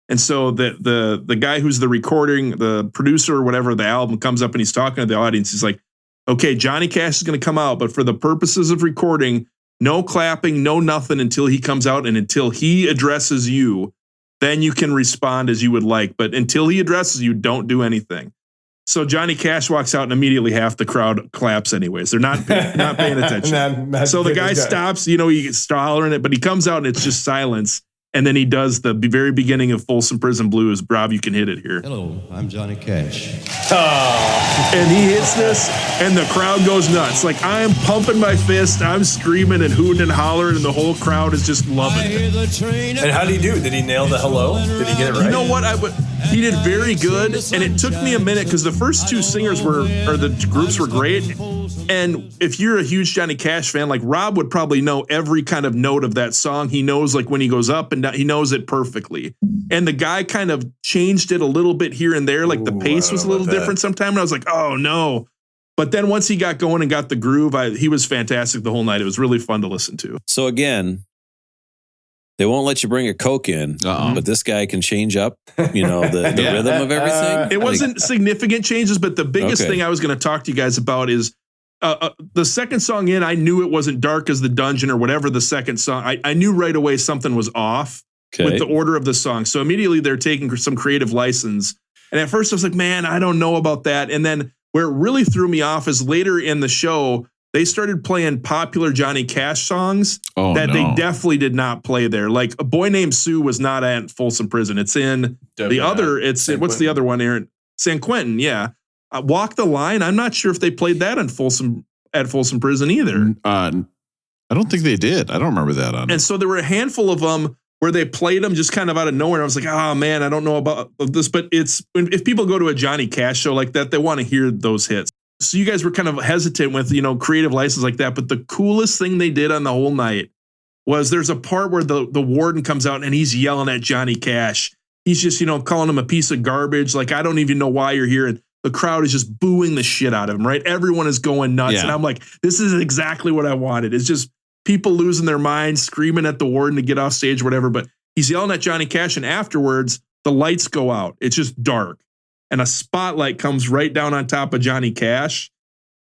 And so the guy who's the recording, the producer or whatever, the album comes up and he's talking to the audience. He's like, okay, Johnny Cash is going to come out, but for the purposes of recording, no clapping, no nothing until he comes out and until he addresses you, then you can respond as you would like. But until he addresses you, don't do anything. So Johnny Cash walks out and immediately half the crowd claps anyways. They're not paying attention. So the guy stops, he's hollering it, but he comes out and it's just silence. And then he does the very beginning of Folsom Prison Blues. Rob, you can hit it here. Hello, I'm Johnny Cash. And he hits this and the crowd goes nuts. Like I'm pumping my fist, I'm screaming and hooting and hollering and the whole crowd is just loving it. And how did he do? Did he nail the hello? Did he get it right? You know what? He did very good. And it took me a minute because the first two singers the groups were great. And if you're a huge Johnny Cash fan, like Rob would probably know every kind of note of that song. He knows like when he goes up and down, he knows it perfectly. And the guy kind of changed it a little bit here and there. Like the pace was a little different sometime. And I was like, oh no. But then once he got going and got the groove, he was fantastic the whole night. It was really fun to listen to. So again, they won't let you bring a Coke in, but this guy can change up, the rhythm of everything. It wasn't significant changes, but the biggest thing I was going to talk to you guys about is the second song in, I knew it wasn't Dark as the Dungeon or whatever the second song. I knew right away something was off with the order of the song. So immediately they're taking some creative license. And at first I was like, man, I don't know about that. And then where it really threw me off is later in the show, they started playing popular Johnny Cash songs they definitely did not play there. Like A Boy Named Sue was not at Folsom Prison. It's in what's the other one, Aaron? San Quentin, yeah. Walk the Line. I'm not sure if they played that at Folsom Prison either. I don't think they did. I don't remember that on. And so there were a handful of them where they played them just kind of out of nowhere. I was like, oh man, I don't know about this, but if people go to a Johnny Cash show like that, they want to hear those hits. So you guys were kind of hesitant with, creative license like that. But the coolest thing they did on the whole night was there's a part where the warden comes out and he's yelling at Johnny Cash. He's just, calling him a piece of garbage. Like, I don't even know why you're here. And the crowd is just booing the shit out of him, right? Everyone is going nuts. Yeah. And I'm like, this is exactly what I wanted. It's just people losing their minds, screaming at the warden to get off stage, whatever. But he's yelling at Johnny Cash. And afterwards, the lights go out. It's just dark. And a spotlight comes right down on top of Johnny Cash.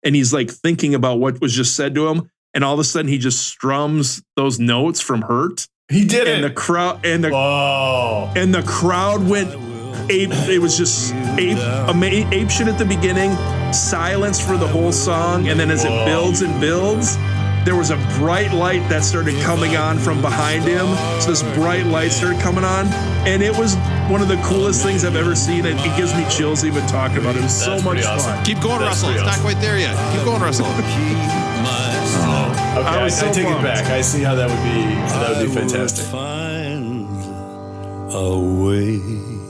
And he's like thinking about what was just said to him. And all of a sudden he just strums those notes from Hurt. He did it. And the crowd and the crowd went ape. It was just ape shit at the beginning, silence for the whole song. And then as it builds and builds, there was a bright light that started coming on from behind him. So this bright light started coming on. And it was one of the coolest things I've ever seen. It gives me chills even talking about it. It was so much fun. Keep going, Russell. It's not quite there yet. Keep going, Russell. Okay, I take it back. I see how that would be. That would be fantastic.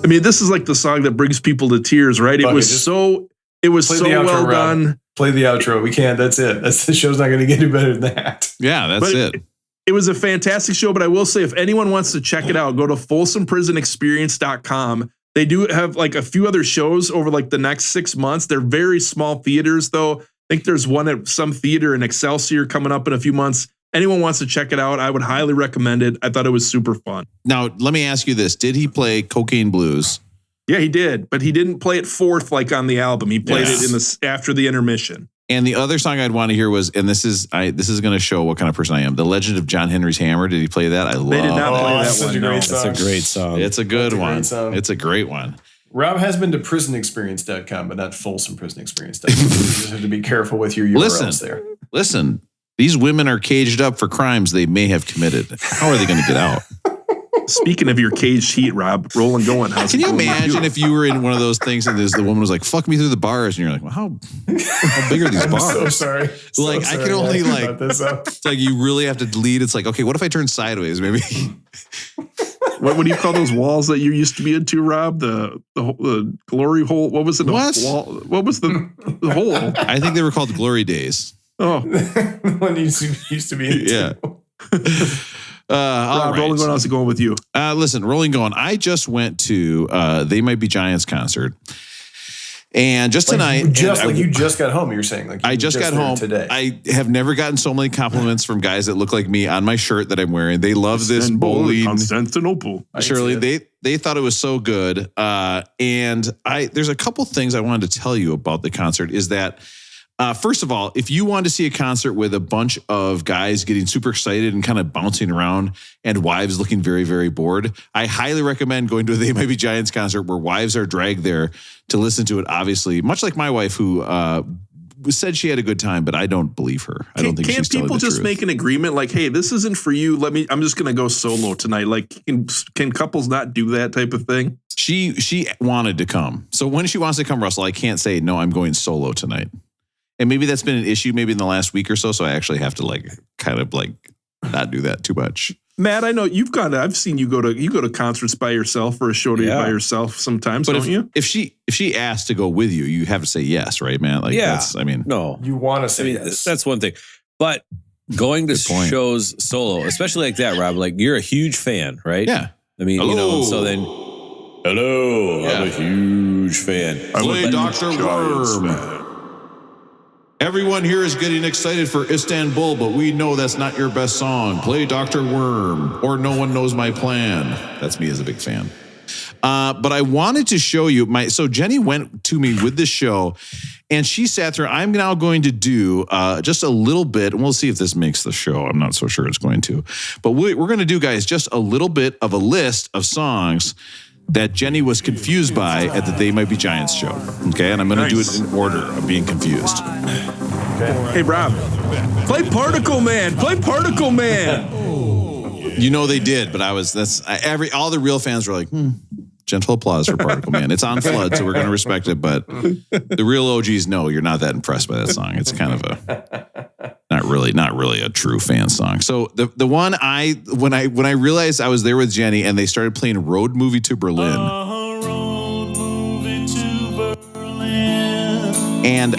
I mean, this is like the song that brings people to tears, right? It was so well done. Play the outro. We can't. That's it. The show's not going to get any better than that. Yeah, that's it. It was a fantastic show, but I will say if anyone wants to check it out, go to folsomprisonexperience.com. They do have like a few other shows over like the next 6 months. They're very small theaters though. I think there's one at some theater in Excelsior coming up in a few months. Anyone wants to check it out, I would highly recommend it. I thought it was super fun. Now, let me ask you this. Did he play Cocaine Blues? Yeah, he did, but he didn't play it fourth like on the album. He played it after the intermission. And the other song I'd want to hear was, and this is going to show what kind of person I am. The Legend of John Henry's Hammer. Did he play that? They did not play that one. That's a great song. It's a good one. It's a great one. Rob has been to prisonexperience.com, but not folsomprisonexperience.com. You just have to be careful with your URLs there. Listen, these women are caged up for crimes they may have committed. How are they going to get out? Speaking of your caged heat, Rob, rolling going. Can you imagine if you were in one of those things and the woman was like, fuck me through the bars, and you're like, well, how big are these bars? I'm so sorry. I can only it's like you really have to lead. It's like, okay, what if I turn sideways? Maybe. What do you call those walls that you used to be into, Rob? The glory hole. What was it? What? What was the hole? I think they were called glory days. Oh, When you used to be. Yeah. Rob, all right. Rolling Going, going with you. Listen, Rolling Going. I just went to They Might Be Giants concert. And just tonight, You just got home. You're saying I just got home today. I have never gotten so many compliments from guys that look like me on my shirt that I'm wearing. They love this bowling. Constantinople. Shirley, they thought it was so good. And there's a couple things I wanted to tell you about the concert. Is that first of all, if you want to see a concert with a bunch of guys getting super excited and kind of bouncing around and wives looking very, very bored, I highly recommend going to a They Might Be Giants concert where wives are dragged there to listen to it, obviously, much like my wife who said she had a good time, but I don't believe her. I don't think she's telling the truth. Can't people just make an agreement like, hey, this isn't for you. I'm just going to go solo tonight. Like, can couples not do that type of thing? She wanted to come. So when she wants to come, Russell, I can't say, no, I'm going solo tonight. And maybe that's been an issue maybe in the last week or so. So I actually have to not do that too much. Matt, I know I've seen you go to concerts by yourself or a show by yourself sometimes, don't you? If she asked to go with you, you have to say yes, right, man? No. You want to say yes. That's one thing. But going to shows solo, especially like that, Rob, like you're a huge fan, right? Yeah. I mean, so then, hello, yeah. I'm a huge fan. Play Dr. Worm. Everyone here is getting excited for Istanbul, but we know that's not your best song. Play Dr. Worm or No One Knows My Plan. That's me as a big fan. But I wanted to show you so Jenny went to me with this show and she sat there. I'm now going to do just a little bit, and we'll see if this makes the show. I'm not so sure it's going to, but we're going to do, guys, just a little bit of a list of songs that Jenny was confused by at the They Might Be Giants show. Okay, and I'm going to do it in order of being confused. Okay. Hey, Rob, play Particle Man. Play Particle Man. You know they did, but all the real fans were like, gentle applause for Particle Man. It's on Flood, so we're going to respect it. But the real OGs know you're not that impressed by that song. It's kind of not really a true fan song. So the one when I realized I was there with Jenny and they started playing Road Movie to Berlin. And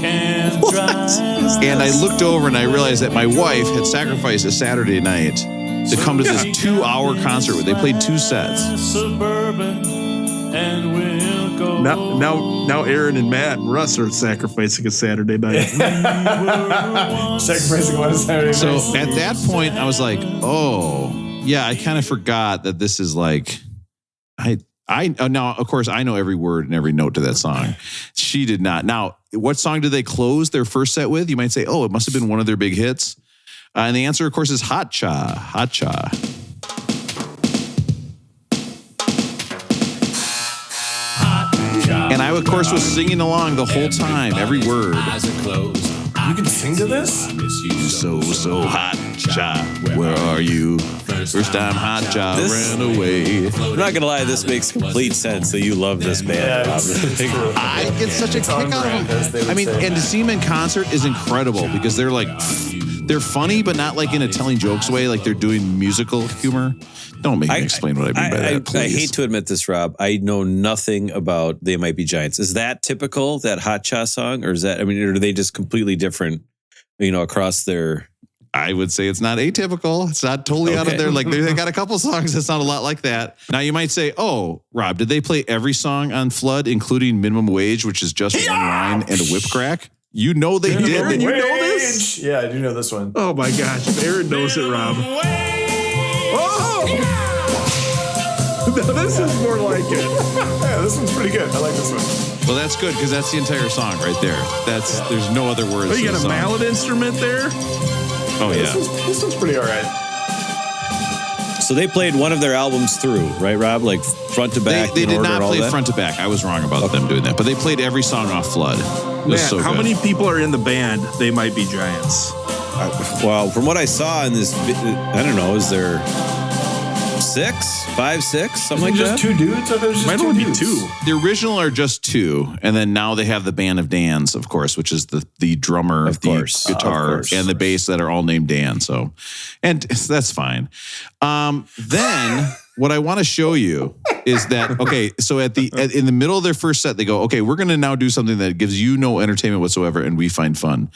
I looked over and I realized that my wife had sacrificed a Saturday night to come to this 2-hour concert where they played 2 sets. Now Aaron and Matt and Russ are sacrificing a Saturday night. Sacrificing one Saturday night. So at that point, I was like, oh, yeah, I kind of forgot that this is like, now, of course, I know every word and every note to that song. She did not. Now, what song did they close their first set with? You might say, oh, it must have been one of their big hits. And the answer, of course, is Hot Cha. Hot Cha. And I, of course, was singing along the whole time, every word. You can sing to this? I miss you so hot cha. Where are you? First time hot cha ran away. I'm not gonna lie, this makes complete sense that you love this band. Yeah, I get such a kick out of them. I mean, and to see them in concert is incredible because they're like, they're funny, but not like in a telling jokes way, like they're doing musical humor. Don't make me explain what I mean by that, please. I hate to admit this, Rob. I know nothing about They Might Be Giants. Is that typical, that Hot Cha song? Or are they just completely different, across their... I would say it's not atypical. It's not totally out of there. Like they got a couple songs that sound a lot like that. Now you might say, oh, Rob, did they play every song on Flood, including Minimum Wage, which is just one line and a whip crack? You know they did. Aaron, you know this? Yeah, I do know this one. Oh my gosh. Aaron knows it, Rob. Oh! Now this is more like it. Yeah, this one's pretty good. I like this one. Well, that's good because that's the entire song right there. There's no other words. Oh, you got a mallet instrument there? Oh, yeah. This one's pretty all right. So they played one of their albums through, right, Rob? Like front to back? They did not play front to back. I was wrong about them doing that. But they played every song off Flood. It was so how good. many people are in the band? They Might Be Giants. Well, from what I saw in this, I don't know, is there 5, 6, something like that? Just 2 dudes? I thought it was just Might only be 2. The original are just 2, and then now they have the band of Dans, of course, which is the drummer, the guitar, and the bass that are all named Dan. So, and that's fine. Then what I want to show you is that, okay, so in the middle of their first set, they go, okay, we're going to now do something that gives you no entertainment whatsoever and we find fun.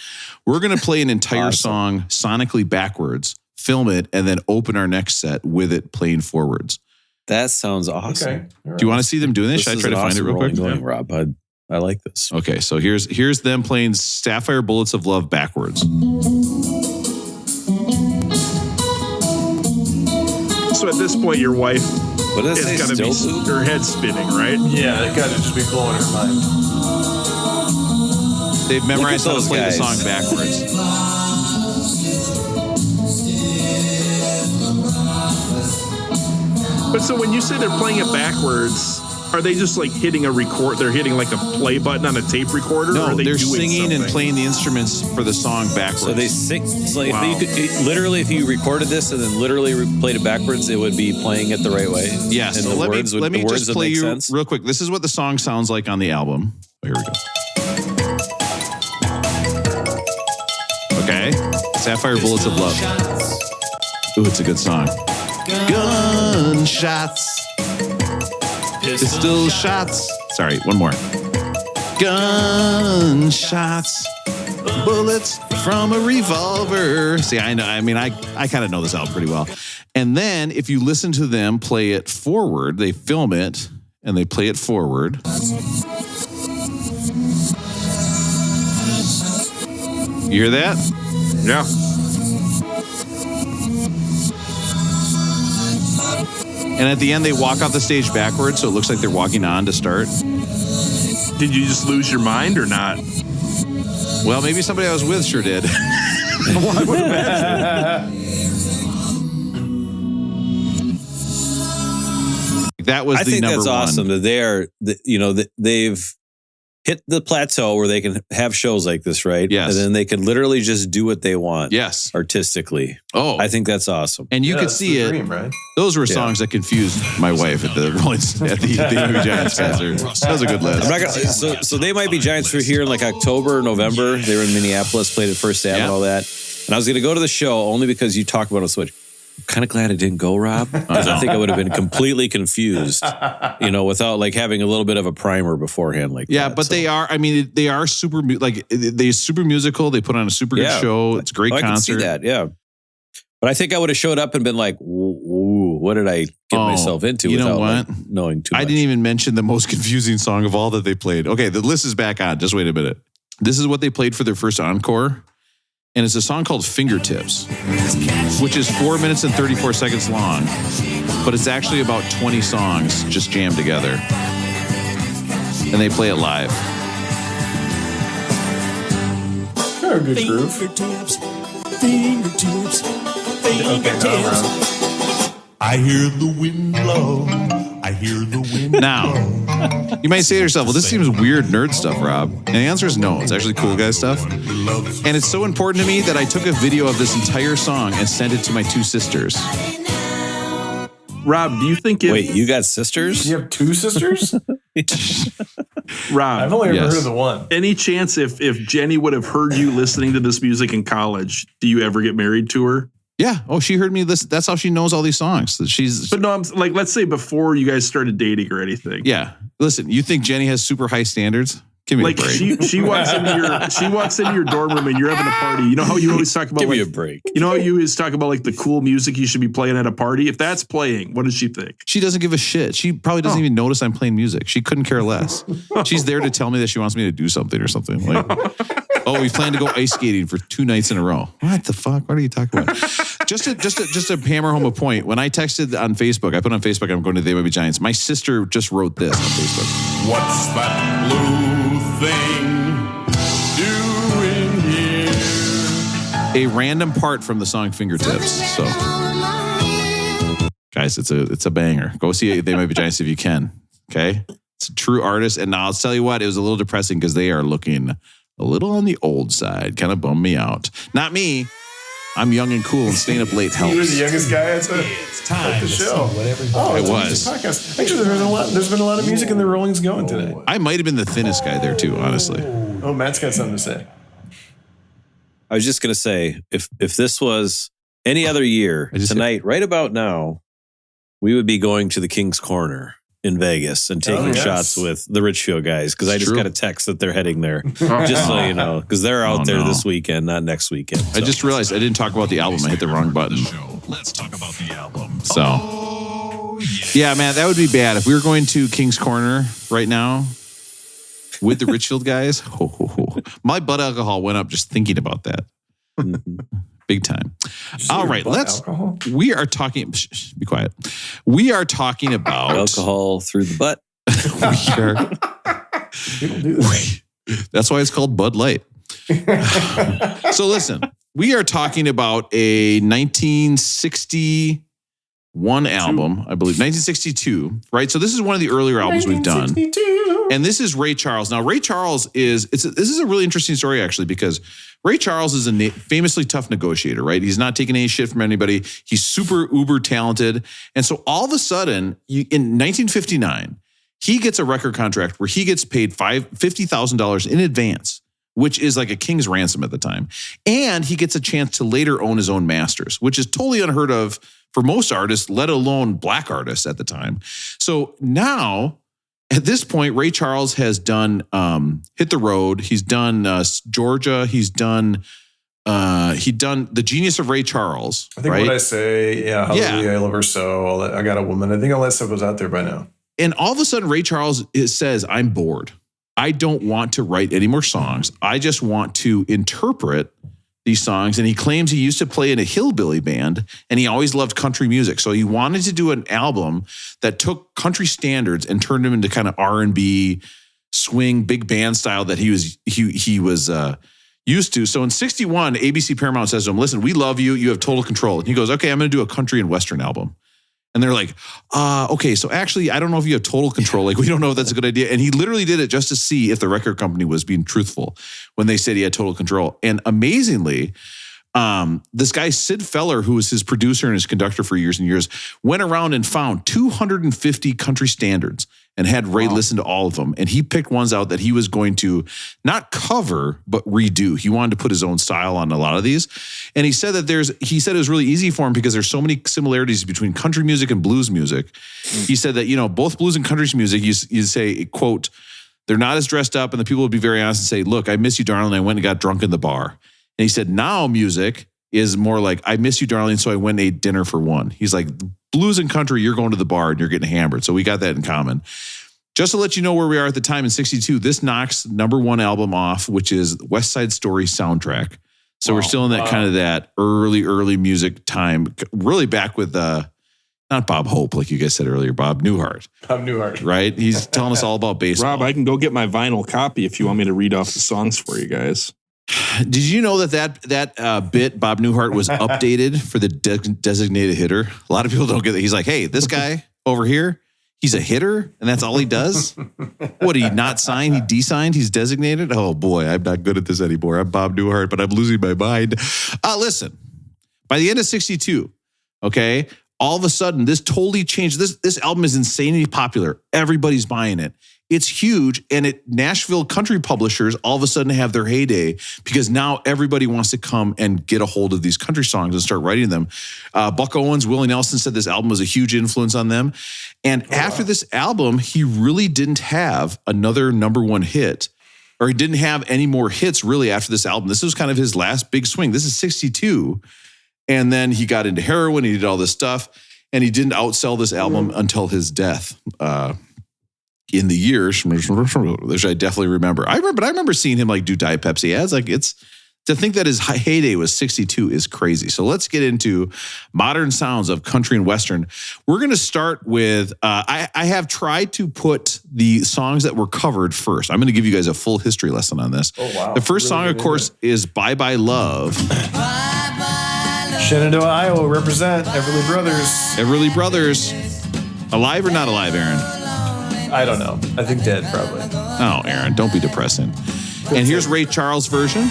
We're going to play an entire song sonically backwards, film it, and then open our next set with it playing forwards. That sounds awesome. Okay. Right. Do you want to see them doing this? Should I try to find it real quick? Going, Rob. I like this. Okay, so here's them playing Sapphire Bullets of Love backwards. So at this point, your wife What does is it going to be say? her head spinning, right? Yeah, that got to just be blowing her mind. They've memorized how to those play guys. the song backwards. But so when you say they're playing it backwards, are they just like hitting a record? They're hitting like a play button on a tape recorder? No, or are they they're doing singing something? and playing the instruments for the song backwards. So they sing. So if Wow. you could, literally, if you recorded this and then literally played it backwards, it would be playing it the right way. Yes. And So the let words me the words just would play make you sense. real quick. This is what the song sounds like on the album. Oh, here we go. Okay. Sapphire Bullets of Love. Ooh, it's a good song. Gunshots. Pistol shots. Sorry, one more. Gunshots. Bullets from a revolver. See, I know. I mean, I kind of know this album pretty well. And then if you listen to them play it forward, they film it and they play it forward. You hear that? Yeah. And at the end, they walk off the stage backwards, so it looks like they're walking on to start. Did you just lose your mind or not? Well, maybe somebody I was with sure did. I would imagine. That was I the think number that's one. awesome that they are, they've hit the plateau where they can have shows like this, right? Yes. And then they can literally just do what they want. Yes. Artistically. Oh, I think that's awesome. and you Yeah, could that's see the it. dream, right? Those were songs that confused my wife at the Emu Giants concert. That was a good list. I'm not gonna, so they might be Giants for here in like October, November. They were in Minneapolis, played at First Ave and all that. And I was going to go to the show only because you talked about it so much. I'm kind of glad I didn't go, Rob, because I think I would have been completely confused, without like having a little bit of a primer beforehand. Like Yeah, that. but So, they are. I mean, they are super. They're super musical. They put on a super good show. It's a great I can see concert. that. Yeah. But I think I would have showed up and been like, "Ooh, what did I get myself into?" You know without what? like, knowing too much. I didn't even mention the most confusing song of all that they played. Okay, the list is back on. Just wait a minute. This is what they played for their first encore. And it's a song called Fingertips, which is 4 minutes and 34 seconds long. But it's actually about 20 songs just jammed together. And they play it live. Kind of a good groove. Fingertips. Okay, now I'm around. I hear the wind blow. I hear the wind Now, you might say to yourself, well, this seems weird nerd stuff, Rob. And the answer is no. It's actually cool guy stuff. And it's so important to me that I took a video of this entire song and sent it to my two sisters. Rob, do you think if Wait, you got sisters? You have two sisters? Rob, I've only ever Yes. heard of the one. any chance if Jenny would have heard you listening to this music in college, do you ever get married to her? Yeah. Oh, she heard me listen. That's how she knows all these songs. She's, But no, I'm like, let's say before you guys started dating or anything. yeah. Listen, you think Jenny has super high standards? Give me Like a break. she walks into your dorm room and you're having a party. You know how you always talk about Give me a like, break. you know how you always talk about like the cool music you should be playing at a party? If that's playing, what does she think? She doesn't give a shit. She probably doesn't even notice I'm playing music. She couldn't care less. She's there to tell me that she wants me to do something or something. Like, oh, we plan to go ice skating for 2 nights in a row. What the fuck? What are you talking about? Just to hammer home a point. When I texted on Facebook, I put on Facebook, I'm going to the Baby Giants. My sister just wrote this on Facebook. What's that blue thing doing here? A random part from the song Fingertips. So, guys, it's a banger. Go see They Might Be Giants if you can. Okay, it's a true artist. And now I'll tell you what, it was a little depressing because they are looking a little on the old side. Kind of bummed me out. Not me. I'm young and cool, and staying up late helps. You were the youngest guy at the show. Oh, It it's a was. music podcast. Actually, there's been a lot of music in the Rollings going today. I might have been the thinnest guy there too, honestly. Oh, Matt's got something to say. I was just going to say, if this was any other year, I just- tonight, right about now, we would be going to the King's Corner in Vegas and taking shots with the Richfield guys because I just got a text that they're heading there. Just so you know, because they're out there this weekend, not next weekend. So. I just realized I didn't talk about the album. I hit the wrong button. Let's talk about the album. So, yeah, man, that would be bad if we were going to King's Corner right now with the Richfield guys. My blood alcohol went up just thinking about that. Big time. All right, we are talking, be quiet. We are talking about alcohol through the butt. People do that. That's why it's called Bud Light. So listen, we are talking about a 1961 album, I believe, 1962, right? So this is one of the earlier albums we've done. And this is Ray Charles. Now, Ray Charles this is a really interesting story, actually, because Ray Charles is a famously tough negotiator, right? He's not taking any shit from anybody. He's super uber talented. And so all of a sudden, in 1959, he gets a record contract where he gets paid $50,000 in advance, which is like a king's ransom at the time. And he gets a chance to later own his own masters, which is totally unheard of for most artists, let alone black artists at the time. So now, at this point, Ray Charles has done Hit the Road. He's done Georgia. He's done The Genius of Ray Charles. I think right? What I Say, Hallelujah, I Love Her So. I Got a Woman. I think all that stuff was out there by now. And all of a sudden, Ray Charles says, I'm bored. I don't want to write any more songs. I just want to interpret these songs. And he claims he used to play in a hillbilly band and he always loved country music. So he wanted to do an album that took country standards and turned them into kind of R&B, swing, big band style that he was used to. So in 61, ABC Paramount says to him, listen, we love you. You have total control. And he goes, okay, I'm going to do a country and Western album. And they're like, okay, so actually, I don't know if you have total control. Like, we don't know if that's a good idea. And he literally did it just to see if the record company was being truthful when they said he had total control. And amazingly, this guy, Sid Feller, who was his producer and his conductor for years and years, went around and found 250 country standards and had Ray listen to all of them. And he picked ones out that he was going to not cover, but redo. He wanted to put his own style on a lot of these. And he said that it was really easy for him because there's so many similarities between country music and blues music. He said that, both blues and country music, you say, quote, they're not as dressed up and the people would be very honest and say, look, I miss you, darling. I went and got drunk in the bar. And he said, now music is more like, I miss you, darling, so I went and ate dinner for one. He's like, blues and country, you're going to the bar and you're getting hammered. So we got that in common. Just to let you know where we are at the time in 62, this knocks number 1 album off, which is West Side Story soundtrack. So we're still in that kind of that early music time, really back with not Bob Hope, like you guys said earlier, Bob Newhart. Bob Newhart. Right? He's telling us all about baseball. Rob, I can go get my vinyl copy if you want me to read off the songs for you guys. Did you know that bit, Bob Newhart, was updated for the designated hitter? A lot of people don't get that. He's like, hey, this guy over here, he's a hitter, and that's all he does? What, did he not sign? He de-signed? He's designated? Oh, boy, I'm not good at this anymore. I'm Bob Newhart, but I'm losing my mind. Listen, by the end of 62, okay, all of a sudden, this totally changed. This album is insanely popular. Everybody's buying it. It's huge, and Nashville country publishers all of a sudden have their heyday because now everybody wants to come and get a hold of these country songs and start writing them. Buck Owens, Willie Nelson said this album was a huge influence on them. And after this album, he really didn't have another number 1 hit, or he didn't have any more hits really after this album. This was kind of his last big swing. This is 62. And then he got into heroin, he did all this stuff, and he didn't outsell this album until his death. In the years, which I definitely remember. I remember seeing him like do Diet Pepsi ads. Like, it's to think that his heyday was 62 is crazy. So let's get into modern sounds of country and Western. We're going to start with, I have tried to put the songs that were covered first. I'm going to give you guys a full history lesson on this. Oh, wow. The first song, of course, is Bye Bye Love. Shenandoah, Iowa, represent Everly Brothers. Everly Brothers. Alive or not alive, Aaron? I don't know. I think dead, probably. Oh, Aaron, don't be depressing. And here's Ray Charles' version.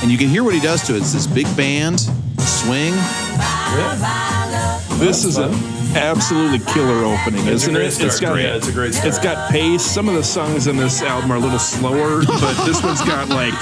And you can hear what he does to it. It's this big band, swing. Yeah. This is a absolutely killer opening, isn't it? It's a great start. It's got pace. Some of the songs in this album are a little slower, but this one's got like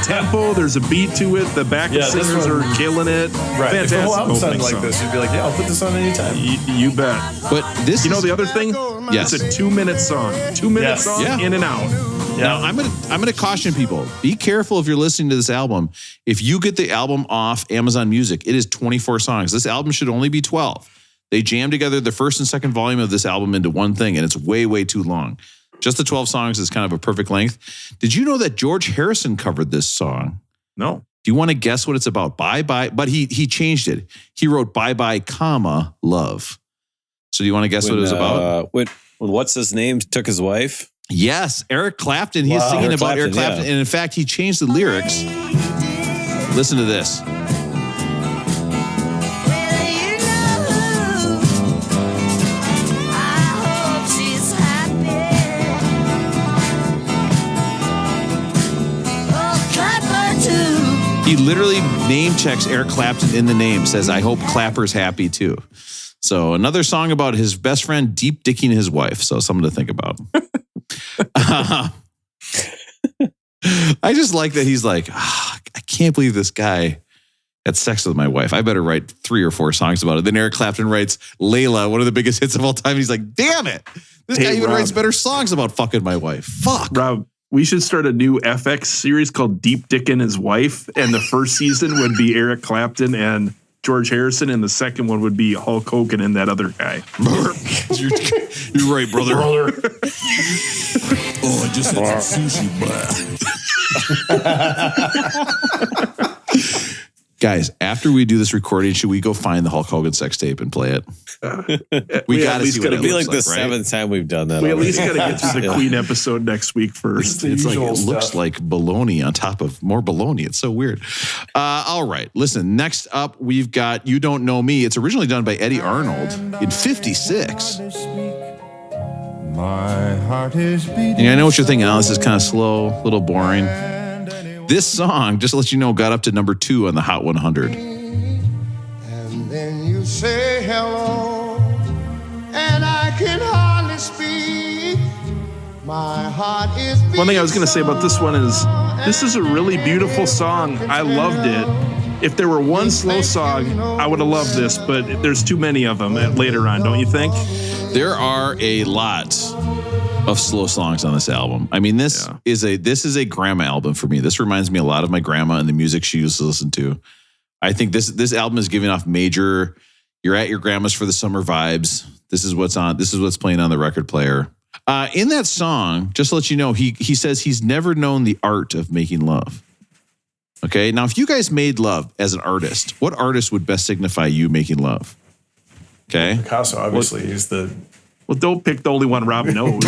tempo. There's a beat to it. The backup singers are killing it. Right. Fantastic. If the whole album sounded like song. this, you'd be like, yeah, I'll put this on anytime. You bet. But this, you know, the other thing, it's a 2-minute song. 2-minute song, in and out. Now I'm gonna caution people. Be careful if you're listening to this album. If you get the album off Amazon Music, it is 24 songs. This album should only be 12. They jammed together the first and second volume of this album into one thing, and it's way, way too long. Just the 12 songs is kind of a perfect length. Did you know that George Harrison covered this song? No. Do you want to guess what it's about? Bye bye, but he changed it. He wrote bye bye, comma, love. So do you want to guess what it was about? What's his name? Took his wife? Yes, Eric Clapton. He's singing Eric about Eric Clapton, Clapton. And in fact, he changed the lyrics. Listen to this. He literally name checks Eric Clapton in the name, says, I hope Clapper's happy too. So another song about his best friend deep dicking his wife. So something to think about. I just like that he's like, I can't believe this guy had sex with my wife. I better write 3 or 4 songs about it. Then Eric Clapton writes Layla, one of the biggest hits of all time. He's like, damn it. This guy even writes better songs about fucking my wife. Fuck. Rob, we should start a new FX series called Deep Dickin' His Wife. And the first season would be Eric Clapton and George Harrison. And the second one would be Hulk Hogan and that other guy. You're right, brother. Oh, I just had some sushi, Guys, after we do this recording, should we go find the Hulk Hogan sex tape and play it? We got to see what it be looks like the right? 7th time we've done that. We at least got to get through the Queen episode next week first. It's like, it looks like bologna on top of more bologna. It's so weird. All right. Listen, next up, we've got You Don't Know Me. It's originally done by Eddie Arnold in 56. My heart is beating. And I know what you're thinking. Oh, this is kind of slow, a little boring. This song, just to let you know, got up to number 2 on the Hot 100. And then you say hello, and I can hardly speak. My heart is beating. One thing I was going to say about this one is this is a really beautiful song. I loved it. If there were one slow song, I would have loved this, but there's too many of them later on, don't you think? There are a lot of slow songs on this album. I mean, this is a grandma album for me. This reminds me a lot of my grandma and the music she used to listen to. I think this album is giving off major, you're at your grandma's for the summer vibes. This is what's on. This is what's playing on the record player. In that song, just to let you know, he says he's never known the art of making love. Okay. Now, if you guys made love as an artist, what artist would best signify you making love? Okay. Picasso, obviously, he's the. Well, don't pick the only one Rob knows.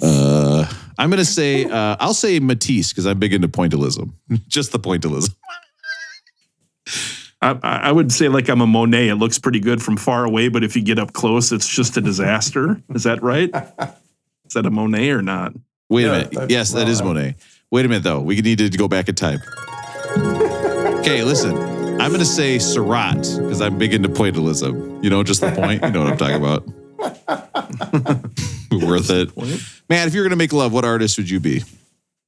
I'm going to say, I'll say Matisse because I'm big into pointillism. Just the pointillism. I would say like I'm a Monet. It looks pretty good from far away, but if you get up close, it's just a disaster. Is that right? Is that a Monet or not? Wait a minute. Yes, that is Monet. Wait a minute, though. We need to go back in time. Okay, listen. I'm going to say Seurat because I'm big into pointillism. You know, just the point. You know what I'm talking about. Worth it. Man, if you're going to make love, what artist would you be?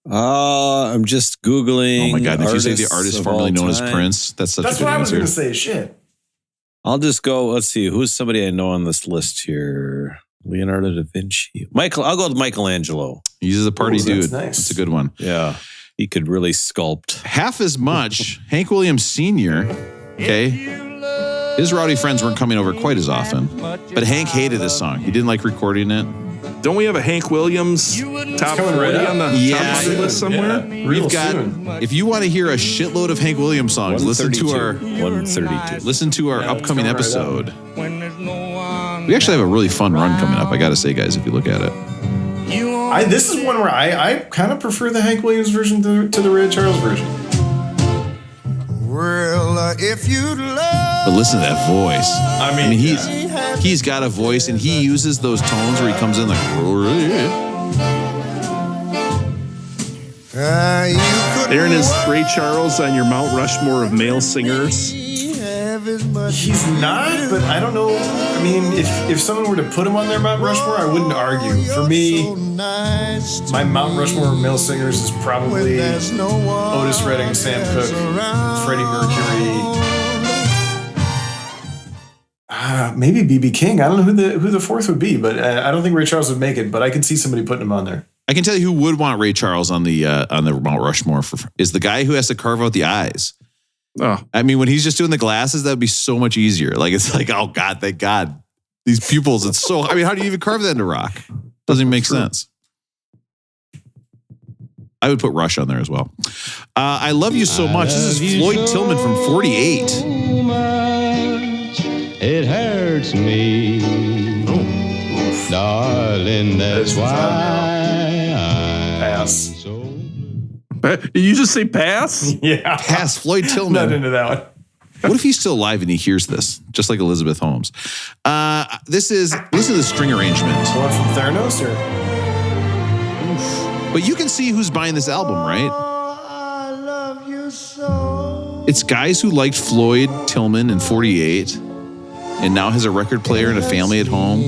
I'm just Googling. Oh my God. Did you say the artist formerly known as Prince? That's such a good answer. That's what I was going to say. Shit. I'll just go. Let's see. Who's somebody I know on this list here? Leonardo da Vinci. I'll go with Michelangelo. He's a party dude. Nice. That's a good one. Yeah. He could really sculpt. Half as much, Hank Williams Sr., okay? His rowdy friends weren't coming over quite as often, but Hank hated this song. He didn't like recording it. Don't we have a Hank Williams top 40 on the top 100 list somewhere? Yeah, We've got, if you want to hear a shitload of Hank Williams songs, listen to our 132. Listen to our upcoming episode. We actually have a really fun run coming up, I got to say, guys, if you look at it. This is one where I kind of prefer the Hank Williams version to the Ray Charles version. Well, if you'd love. But listen to that voice. I mean he's got a voice, and he uses those tones where he comes in like. Aaron, is Ray Charles on your Mount Rushmore of male singers? He's not, but I don't know. I mean, if someone were to put him on their Mount Rushmore, I wouldn't argue. For me, my Mount Rushmore of male singers is probably Otis Redding, Sam Cooke, Freddie Mercury, maybe B.B. King. I don't know who the fourth would be, but I don't think Ray Charles would make it. But I could see somebody putting him on there. I can tell you who would want Ray Charles on the Mount Rushmore is the guy who has to carve out the eyes. Oh, I mean, when he's just doing the glasses, that would be so much easier. Like, it's like, oh God, thank God, these pupils. It's so. I mean, how do you even carve that into rock? Doesn't even make sense. I would put Rush on there as well. I Love You So Much. This is Floyd Tillman from 48. It hurts me, darling. That's why Pass. I'm so. did you just say pass? Yeah. Pass Floyd Tillman. Not into that one. What if he's still alive and he hears this, just like Elizabeth Holmes? Listen to the string arrangement. One from Theranos, or? But you can see who's buying this album, right? It's guys who liked Floyd Tillman in 48 and now has a record player and a family at home.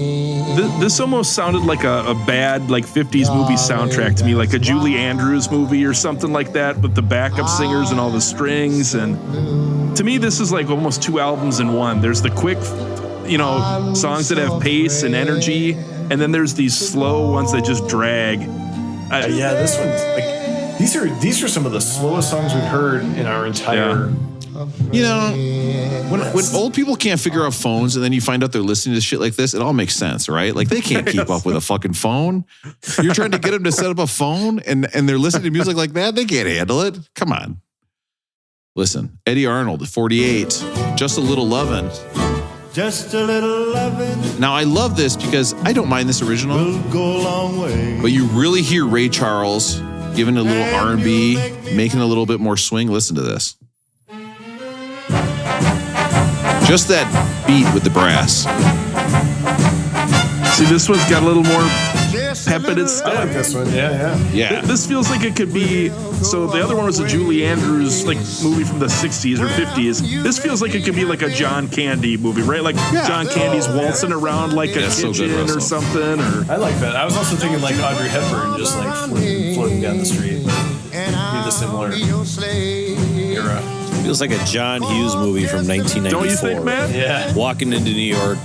This almost sounded like a bad like 50s movie soundtrack to me, like a Julie Andrews movie or something like that, with the backup singers and all the strings. And to me, this is like almost two albums in one. There's the quick, songs that have pace and energy, and then there's these slow ones that just drag. Yeah, this one's like these are some of the slowest songs we've heard in our entire. When old people can't figure out phones and then you find out they're listening to shit like this, it all makes sense, right? Like, they can't keep up with a fucking phone. You're trying to get them to set up a phone and they're listening to music like that. They can't handle it. Come on. Listen, Eddie Arnold, 48, Just a Little Lovin'. Just a little lovin' Now, I love this because I don't mind this original, will go a long way. but you really hear Ray Charles giving a little R&B, making a little bit more swing. Listen to this. Just that beat with the brass. See, this one's got a little more pep in its I like step. this one. Yeah. Yeah. This feels like it could be. So the other one was a Julie Andrews like movie from the 60s or 50s. This feels like it could be like a John Candy movie, right? Like John Candy's waltzing around like a so kitchen good, or Russell. something. Or I like that. I was also thinking like Audrey Hepburn, just like floating down the street. Be the similar era. Feels like a John Hughes movie from 1994. don't you think, Matt? Yeah. Walking into New York,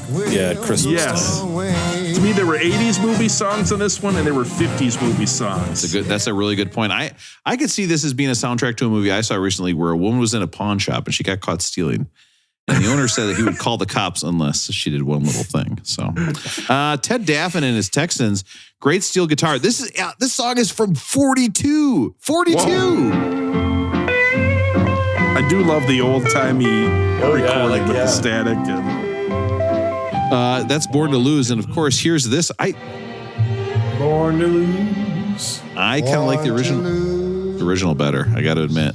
Christmas Yes. time. To me, there were 80s movie songs on this one, and there were 50s movie songs. That's a really good point. I could see this as being a soundtrack to a movie I saw recently where a woman was in a pawn shop and she got caught stealing. And the owner said that he would call the cops unless she did one little thing. So, Ted Daffin and his Texans, great steel guitar. This song is from 42. 42. Whoa. I do love the old-timey recording with the static. And That's Born to Lose. And of course, here's this. Born to Lose. I kind of like the original better, I got to admit.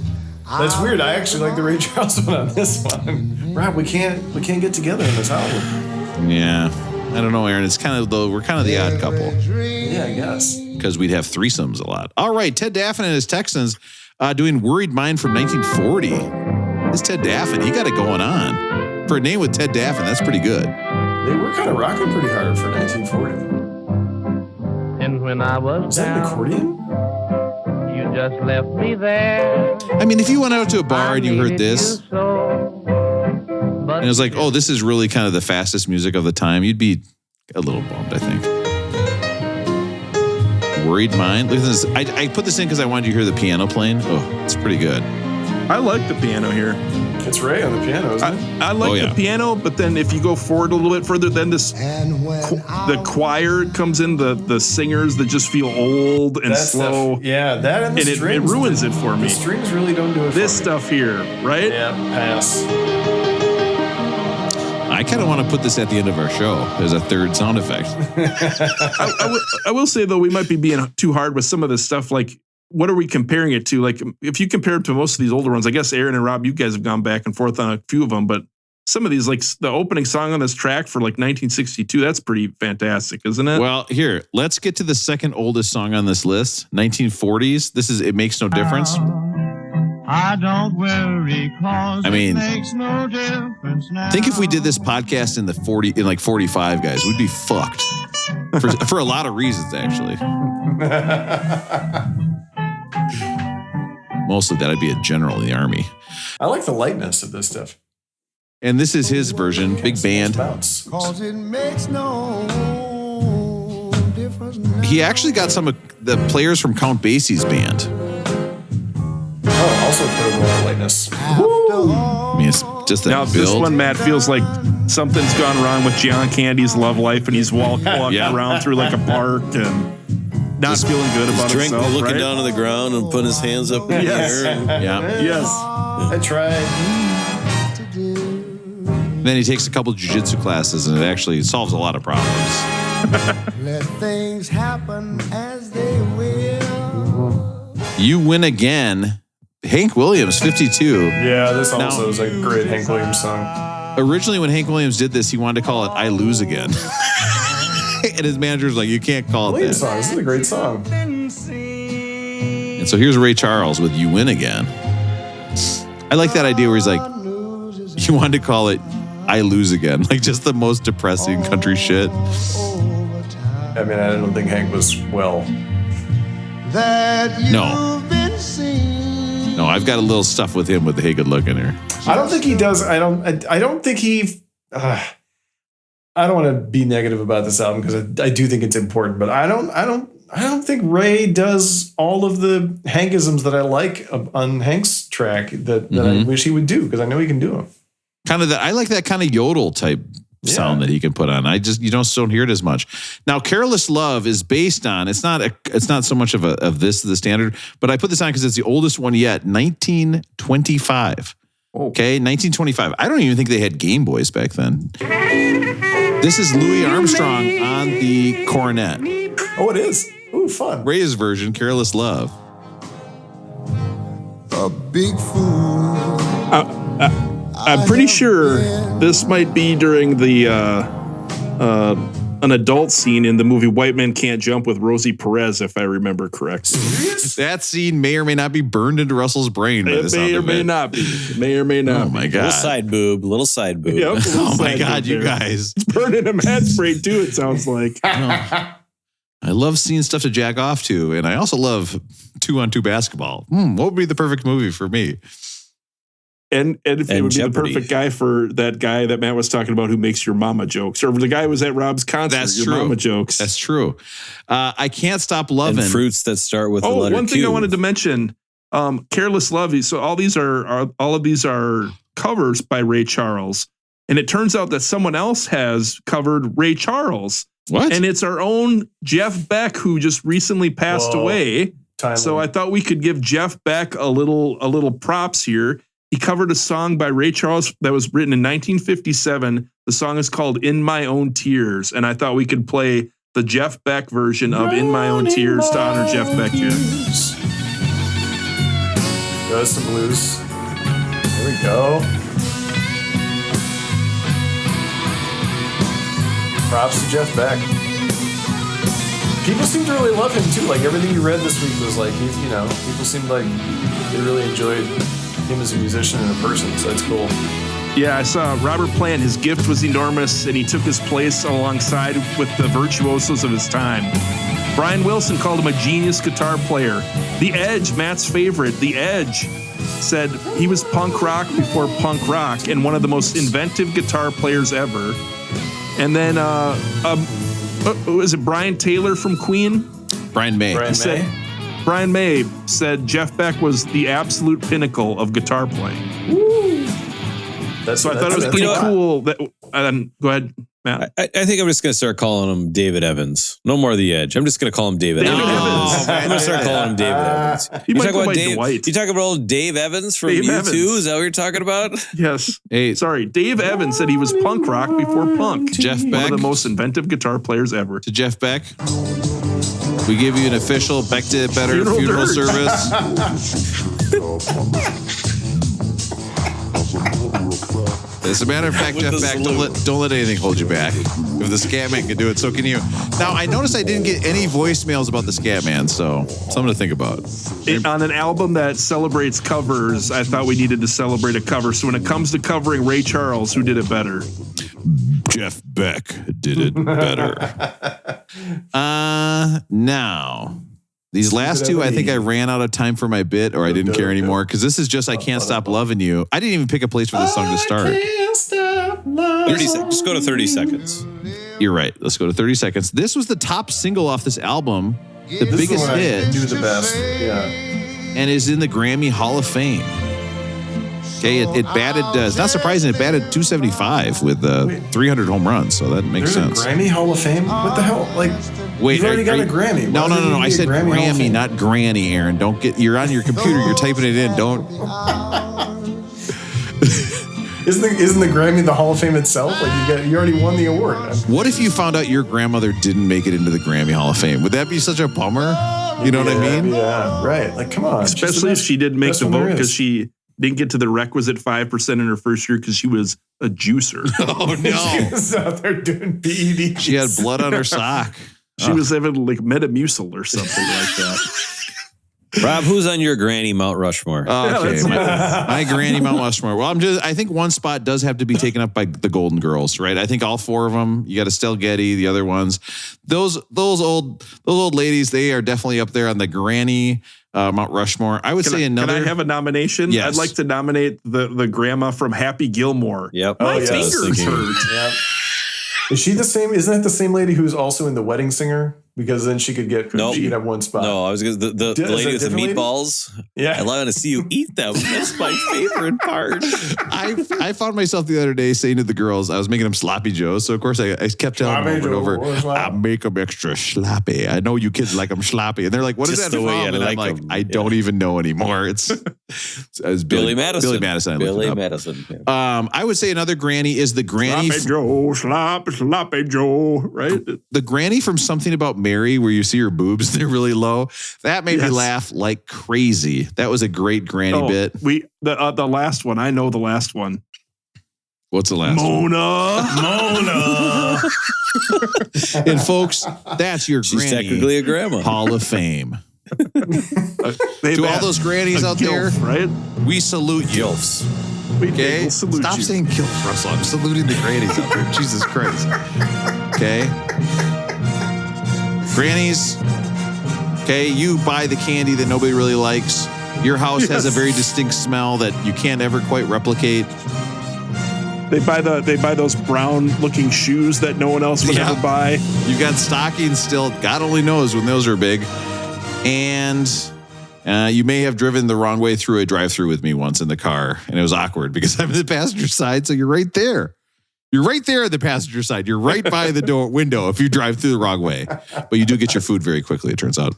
That's weird. I actually like the Ray Charles one on this one. Rob, we can't get together in this album. Yeah. I don't know, Aaron. It's we're kind of the odd couple. Yeah, I guess. Because we'd have threesomes a lot. All right, Ted Daffin and his Texans doing Worried Mind from 1940. This Ted Daffin, he got it going on. For a name with Ted Daffin, that's pretty good. They were kind of rocking pretty hard for 1940. And when I was Is that an down, accordion? you just left me there. I mean, if you went out to a bar and you heard this, and and it was like, oh, this is really kind of the fastest music of the time, you'd be a little bummed, I think. Worried Mind. Look at this. I put this in because I wanted you to hear the piano playing. Oh, it's pretty good. I like the piano here. It's Ray on the piano, isn't it? I like yeah. the piano, but then if you go forward a little bit further, then the choir comes in, the singers that just feel old and slow. That and the And strings. it ruins it for me. The strings really don't do it This for me. stuff here, right? Yeah, pass. I kind of want to put this at the end of our show as a third sound effect. I will say, though, we might be being too hard with some of this stuff. Like, what are we comparing it to? Like, if you compare it to most of these older ones, I guess Aaron and Rob, you guys have gone back and forth on a few of them, but some of these, like the opening song on this track for like 1962, that's pretty fantastic, isn't it? Well, here, let's get to the second oldest song on this list, 1940s. This is It Makes No Difference. I don't worry, cause I mean, it makes no difference now. think if we did this podcast in 45, guys, we'd be fucked. For a lot of reasons, actually. Mostly that I'd be a general in the army. I like the lightness of this stuff. And this is his version, big band. Cause it makes no difference now. He actually got some of the players from Count Basie's band. Oh, also put a little lightness. I mean, it's just that Now, build. this one, Matt, feels like something's gone wrong with John Candy's love life, and he's walking around through like a park and not feeling good about Drink, himself. looking right? down on the ground and putting his hands up in the Yes. air. And, Yeah. Yes. I tried. Then he takes a couple jiu-jitsu classes, and it actually solves a lot of problems. Let things happen as they will. You Win Again. Hank Williams, 52. Yeah, this also Now- is a great Hank Williams song. Originally, when Hank Williams did this, he wanted to call it I Lose Again. And his manager's like, you can't call it Williams that. song. This is a great song. And so here's Ray Charles with You Win Again. I like that idea where he's like, you wanted to call it I Lose Again. Like just the most depressing country shit. I mean, I don't think Hank was well. That No. you've been seen. No, I've got a little stuff with him with the Hey Good Looking here. I don't think he does. I don't think he. I don't want to be negative about this album because I do think it's important, but I don't think Ray does all of the Hankisms that I like on Hank's track that I wish he would do because I know he can do them. Kind of that. I like that kind of yodel type sound that he can put on. You don't hear it as much. Now, Careless Love is based on. It's not so much of this the standard, but I put this on because it's the oldest one yet. 1925. Okay, 1925. I don't even think they had Game Boys back then. This is Louis Armstrong on the cornet. Oh, it is. Ooh, fun. Ray's version, Careless Love. A big fool. I'm pretty sure this might be during the an adult scene in the movie White Men Can't Jump with Rosie Perez, if I remember correctly. That scene may or may not be burned into Russell's brain. It may or may not be. May or may not. Oh my be. God. little side boob. Yep, Oh my God, you guys. It's burning him head spray too, it sounds like. I love seeing stuff to jack off to, and I also love 2-on-2 basketball. What would be the perfect movie for me? And if it would Jeopardy. be the perfect guy for that guy that Matt was talking about who makes your mama jokes, or the guy who was at Rob's concert. That's your true. Mama jokes. That's true. I Can't Stop Lovin'. And fruits that start with the letter one thing Q. I wanted to mention: "Careless Love." So all of these are covers by Ray Charles, and it turns out that someone else has covered Ray Charles. What? And it's our own Jeff Beck, who just recently passed away. Timely. So I thought we could give Jeff Beck a little props here. He covered a song by Ray Charles that was written in 1957. The song is called "In My Own Tears," and I thought we could play the Jeff Beck version of "In My Own Tears" to honor Jeff Beck here. There's some blues. There we go. Props to Jeff Beck. People seem to really love him too. Like everything you read this week was like, people seemed like they really enjoyed him as a musician and a person. So that's cool. Yeah, I saw Robert Plant. His gift was enormous, and he took his place alongside with the virtuosos of his time. Brian Wilson called him a genius guitar player. The Edge, Matt's favorite, The Edge, said he was punk rock before punk rock and one of the most inventive guitar players ever. And then, was it Brian Taylor from Queen? Brian May. Brian May said Jeff Beck was the absolute pinnacle of guitar playing. So I thought it was pretty cool. That go ahead, Matt. I think I'm just going to start calling him David Evans. No more The Edge. I'm just going to call him David Evans. I'm going to start calling him David Evans. You might talking go about by Dave? Dwight. You talking about old Dave Evans from Dave U2? Evans. Is that what you're talking about? Yes. Hey, Sorry, Dave Evans said he was punk rock before punk. Jeff One Beck. of the most inventive guitar players ever. To Jeff Beck, we give you an official Beck Did Better Funeral funeral dirt. service. As a matter of fact, Jeff Beck, don't let anything hold you back. If the Scatman can do it, so can you. Now, I noticed I didn't get any voicemails about the Scatman, so something to think about. On an album that celebrates covers, I thought we needed to celebrate a cover. So when it comes to covering Ray Charles, who did it better? Jeff Beck did it better. Now, these last two, I think I ran out of time for my bit, or I didn't care anymore, because this is just I Can't Stop Loving You. I didn't even pick a place for this song to start. 30 seconds. Just go to 30 seconds. You're right. Let's go to 30 seconds. This was the top single off this album, the biggest hit. Do the best. Yeah. And is in the Grammy Hall of Fame. Okay, it batted, it's not surprising, it batted 275 with 300 home runs, so that makes sense. There's a Grammy Hall of Fame? What the hell? Like, wait, you've already got a Grammy. No. I said Grammy, not Granny, Aaron. Don't get, you're on your computer, you're typing it in, don't. Isn't the Grammy the Hall of Fame itself? Like you already won the award. What if you found out your grandmother didn't make it into the Grammy Hall of Fame? Would that be such a bummer? You know what I mean? Yeah, right. Like, come on. Especially if she didn't make the vote because she didn't get to the requisite 5% in her first year because she was a juicer. Oh, no. She was out there doing PEDs. She had blood on her sock. She was having like Metamucil or something like that. Rob, who's on your Granny Mount Rushmore? Okay, my Granny Mount Rushmore. Well, I think one spot does have to be taken up by the Golden Girls, right? I think all four of them. You got Estelle Getty, the other ones. Those old ladies, they are definitely up there on the Granny Mount Rushmore. I would say another. Can I have a nomination? Yes. I'd like to nominate the grandma from Happy Gilmore. Yep. My fingers hurt. Yep. Is she the same? Isn't that the same lady who's also in The Wedding Singer? Because then she could get, she could have one spot. No, I was going to, the lady with the meatballs. Yeah. I love to see you eat them. That's my favorite part. I found myself the other day saying to the girls, I was making them sloppy joes. So, of course, I kept telling them over and over, I make them extra sloppy. I know you kids like them sloppy. And they're like, what is that from? And I'm like, I don't even know anymore. It's Billy Madison. Billy Madison. Billy Madison. I would say another Granny is the Granny. Sloppy Joe, right? The Granny from Something About Mary, where you see her boobs, they're really low. That made me laugh like crazy. That was a great Granny bit. The last one. I know the last one. What's the last Mona. And folks, that's your She's Granny technically a grandma. Hall of Fame. To all those grannies out there, right? we salute you. Gilfs. Okay? We'll salute Stop you. saying gilf, Russell. I'm saluting the grannies out there. Jesus Christ. Okay? Grannies, okay, you buy the candy that nobody really likes. Your house has a very distinct smell that you can't ever quite replicate. They buy those brown looking shoes that no one else would ever buy. You've got stockings still. God only knows when those are big. And you may have driven the wrong way through a drive-through with me once in the car, and it was awkward because I'm in the passenger side, so you're right there. You're right there at the passenger side. You're right by the door window if you drive through the wrong way. But you do get your food very quickly, it turns out.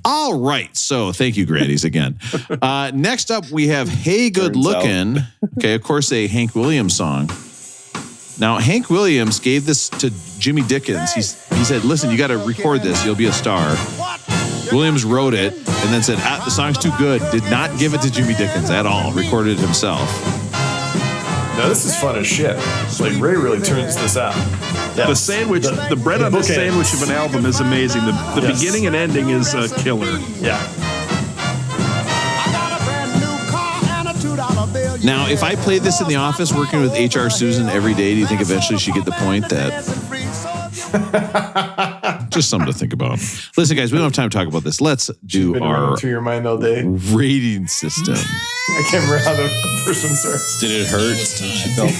All right. So thank you, Grannies, again. Next up, we have Hey Good Lookin'. Okay, of course, a Hank Williams song. Now, Hank Williams gave this to Jimmy Dickens. He said, listen, you got to record this. You'll be a star. Williams wrote it and then said, the song's too good. Did not give it to Jimmy Dickens at all. Recorded it himself. No, this is fun as shit. Like, Ray really turns this out. Yeah. The sandwich, the bread on the sandwich of an album is amazing. The beginning and ending is a killer. Yeah. Now, if I played this in the office working with HR Susan every day, do you think eventually she'd get the point that... Just something to think about. Listen, guys, we don't have time to talk about this. Let's do our through your mind all day rating system. I can't remember how the first one starts. Did it hurt? She felt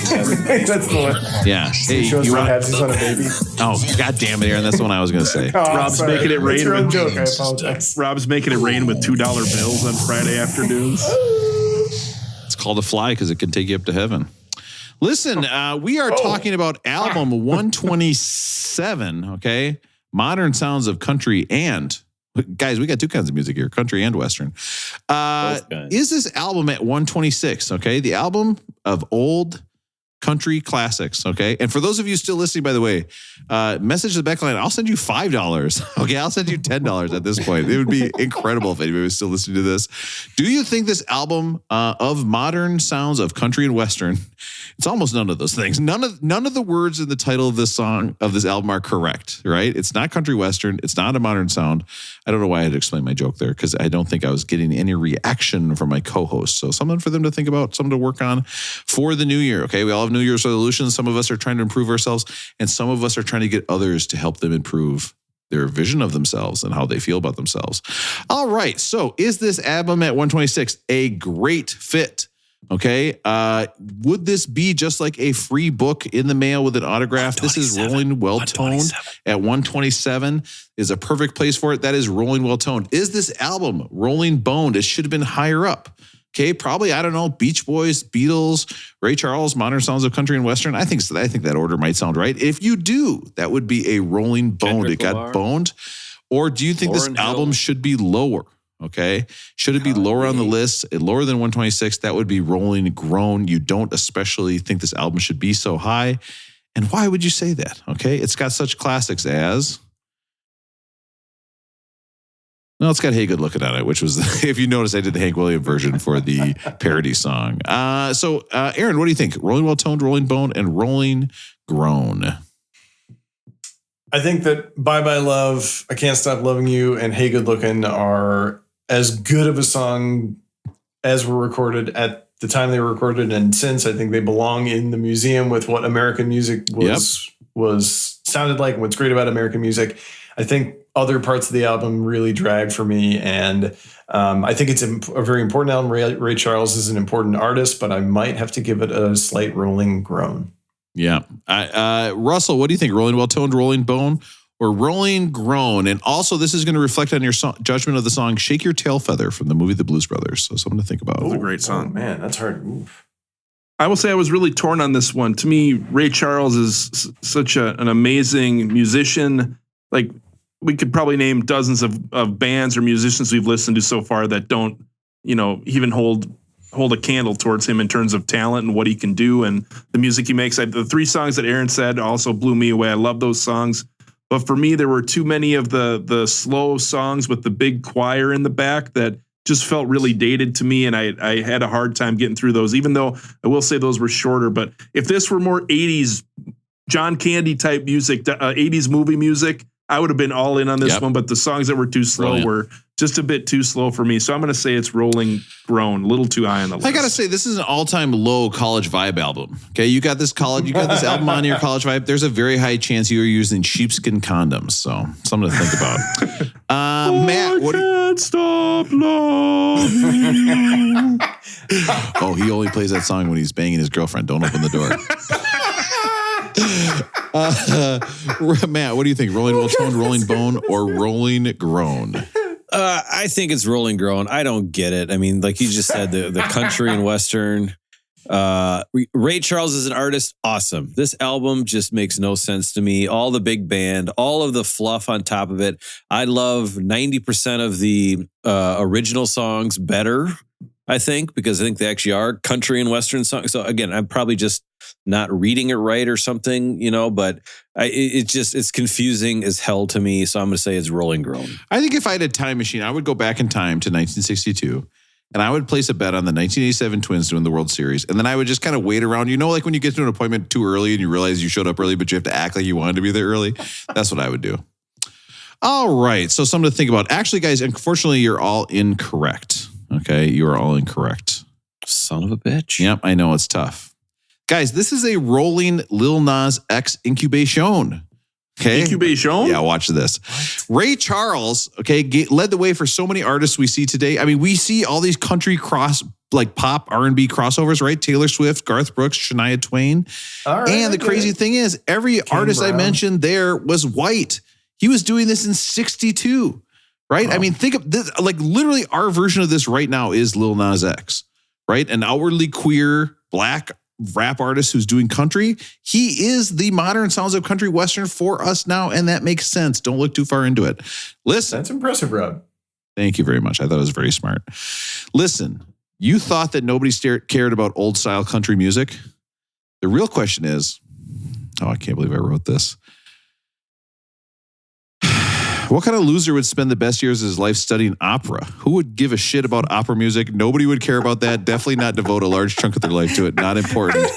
That's the one. Yeah. Hey, shows what happens on a baby. Oh, God damn it, Aaron. That's the one I was going to say. Rob's making it rain. Your own joke. I apologize. Rob's making it rain with $2 bills on Friday afternoons. It's called a fly because it can take you up to heaven. Listen, we are talking about album 127, okay? Modern sounds of country and, guys, we got two kinds of music here, country and Western. Is this album at 126, okay? The album of old country classics, okay? And for those of you still listening, by the way, message the Beck line. I'll send you $5. Okay, I'll send you $10 at this point. It would be incredible if anybody was still listening to this. Do you think this album of modern sounds of country and western, it's almost none of those things. None of the words in the title of this song, of this album, are correct, right? It's not country western. It's not a modern sound. I don't know why I had to explain my joke there, because I don't think I was getting any reaction from my co-host. So something for them to think about, something to work on for the new year, okay? We all have New Year's resolutions. Some of us are trying to improve ourselves, and some of us are trying to get others to help them improve their vision of themselves and how they feel about themselves. All right. So is this album at 126 a great fit? Okay. Would this be just like a free book in the mail with an autograph? This is Rolling Well Toned at 127 is a perfect place for it. That is Rolling Well Toned. Is this album Rolling Boned? It should have been higher up. Okay, probably, I don't know, Beach Boys, Beatles, Ray Charles, Modern Sounds of Country and Western. I think that order might sound right. If you do, that would be a Rolling Boned. It got boned. Or do you think this album should be lower? Okay, should it be lower on the list, lower than 126? That would be Rolling Grown. You don't especially think this album should be so high. And why would you say that? Okay, it's got such classics as... No, it's got Hey Good looking at it, which was, if you notice, I did the Hank Williams version for the parody song. So, Aaron, what do you think? Rolling Well Toned, Rolling Boned, and Rolling Grown. I think that Bye Bye Love, I Can't Stop Loving You, and Hey Good Looking are as good of a song as were recorded at the time they were recorded, and since I think they belong in the museum with what American music was sounded like and what's great about American music. I think other parts of the album really drag for me, and I think it's a very important album. Ray Charles is an important artist, but I might have to give it a slight Rolling Grown. Yeah. Russell, what do you think? Rolling Well Toned, Rolling Bone, or Rolling Grown? And also, this is going to reflect on your judgment of the song Shake Your Tail Feather from the movie The Blues Brothers. So something to think about. That's a great song. Oh, man, that's hard. Oof. I will say I was really torn on this one. To me, Ray Charles is such an amazing musician. Like, we could probably name dozens of bands or musicians we've listened to so far that don't, even hold a candle towards him in terms of talent and what he can do and the music he makes. The three songs that Aaron said also blew me away. I love those songs. But for me, there were too many of the slow songs with the big choir in the back that just felt really dated to me. And I had a hard time getting through those, even though I will say those were shorter. But if this were more 80s John Candy type music, 80s movie music, I would have been all in on this one, but the songs that were too slow were just a bit too slow for me. So I'm going to say it's Rolling Grown, a little too high on the list. I got to say, this is an all-time low college vibe album. Okay, you got this album on your college vibe. There's a very high chance you are using sheepskin condoms. So something to think about. Matt, what can't stop loving. Oh, he only plays that song when he's banging his girlfriend. Don't open the door. Matt, what do you think? Rolling Well Toned, Rolling Bone, or Rolling Grown? I think it's Rolling Grown. I don't get it. I mean, like you just said, the country and western. Ray Charles is an artist. Awesome. This album just makes no sense to me. All the big band, all of the fluff on top of it. I love 90% of the original songs better, I think, because I think they actually are country and western songs. So again, I'm probably just not reading it right or something, but it's confusing as hell to me. So I'm going to say it's Rolling Grown. I think if I had a time machine, I would go back in time to 1962 and I would place a bet on the 1987 Twins doing the World Series. And then I would just kind of wait around, like when you get to an appointment too early and you realize you showed up early, but you have to act like you wanted to be there early. That's what I would do. All right. So something to think about. Actually, guys, unfortunately, you're all incorrect. Okay. You are all incorrect. Son of a bitch. Yep. I know it's tough. Guys, this is a rolling Lil Nas X incubation. Okay. Incubation? Yeah, watch this. What? Ray Charles, led the way for so many artists we see today. I mean, we see all these country pop R&B crossovers, right? Taylor Swift, Garth Brooks, Shania Twain. Right, and the crazy thing is, every artist I mentioned there was white. He was doing this in 62, right? Oh. I mean, think of this, literally our version of this right now is Lil Nas X, right? An outwardly queer, black rap artist who's doing country. He is the modern sounds of country western for us now, and that makes sense. Don't look too far into it. Listen. That's impressive, Rob. Thank you very much. I thought it was very smart. Listen, you thought that nobody cared about old style country music? The The real question is, I can't believe I wrote this. What kind of loser would spend the best years of his life studying opera? Who would give a shit about opera music? Nobody would care about that. Definitely not devote a large chunk of their life to it. Not important.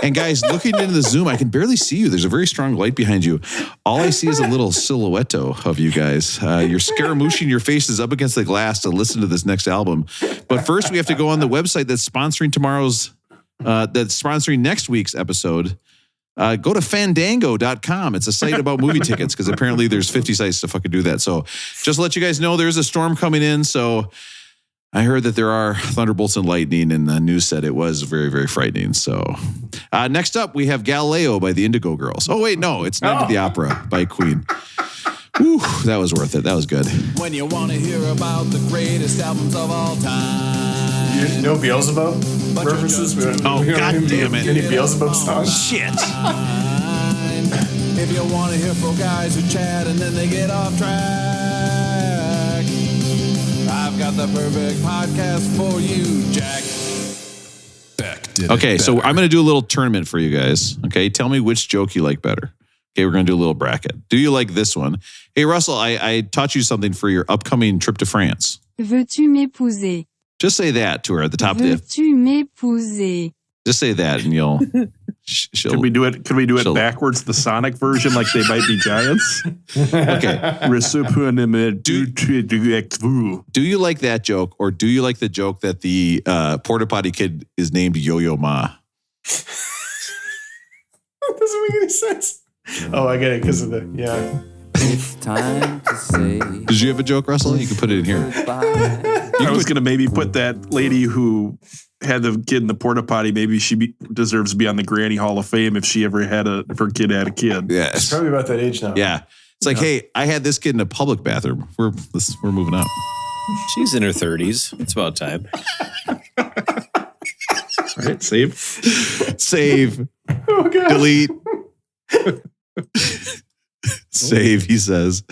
And guys, looking into the Zoom, I can barely see you. There's a very strong light behind you. All I see is a little silhouette of you guys. You're scaramouching your faces up against the glass to listen to this next album. But first, we have to go on the website that's sponsoring that's sponsoring next week's episode. Go to fandango.com. It's a site about movie tickets because apparently there's 50 sites to fucking do that. So just to let you guys know, there's a storm coming in. So I heard that there are thunderbolts and lightning, and the news said it was very, very frightening. So next up, we have Galileo by the Indigo Girls. Oh, wait, no, it's Night of the Opera by Queen. Whew, that was worth it. That was good. When you want to hear about the greatest albums of all time. You know Beelzebub references? Oh, God damn it. Any Beelzebub songs? Shit. If you want to hear four guys who chat and then they get off track, I've got the perfect podcast for you, Jack. Beck did Okay, it so better. I'm going to do a little tournament for you guys. Okay, tell me which joke you like better. Okay, we're going to do a little bracket. Do you like this one? Hey, Russell, I taught you something for your upcoming trip to France. Veux-tu m'épouser? Just say that to her at the top of the... Veux-tu m'épouser? Just say that and you'll... she'll, Could we do it she'll- backwards, the Sonic version, like they might be giants? Okay. Do you like that joke, or do you like the joke that the porta potty kid is named Yo-Yo Ma? That doesn't make any sense. Oh, I get it because of the, yeah. It's time to say Did you have a joke, Russell? You can put it in here. goodbye. I was going to maybe put that lady who had the kid in the porta potty, maybe she deserves to be on the Granny Hall of Fame if she ever if her kid had a kid. Yes. It's probably about that age now. Yeah. It's like, hey, I had this kid in a public bathroom. We're moving up. She's in her 30s. It's about time. All right, save. Save. Oh, God. Delete. Save, he says.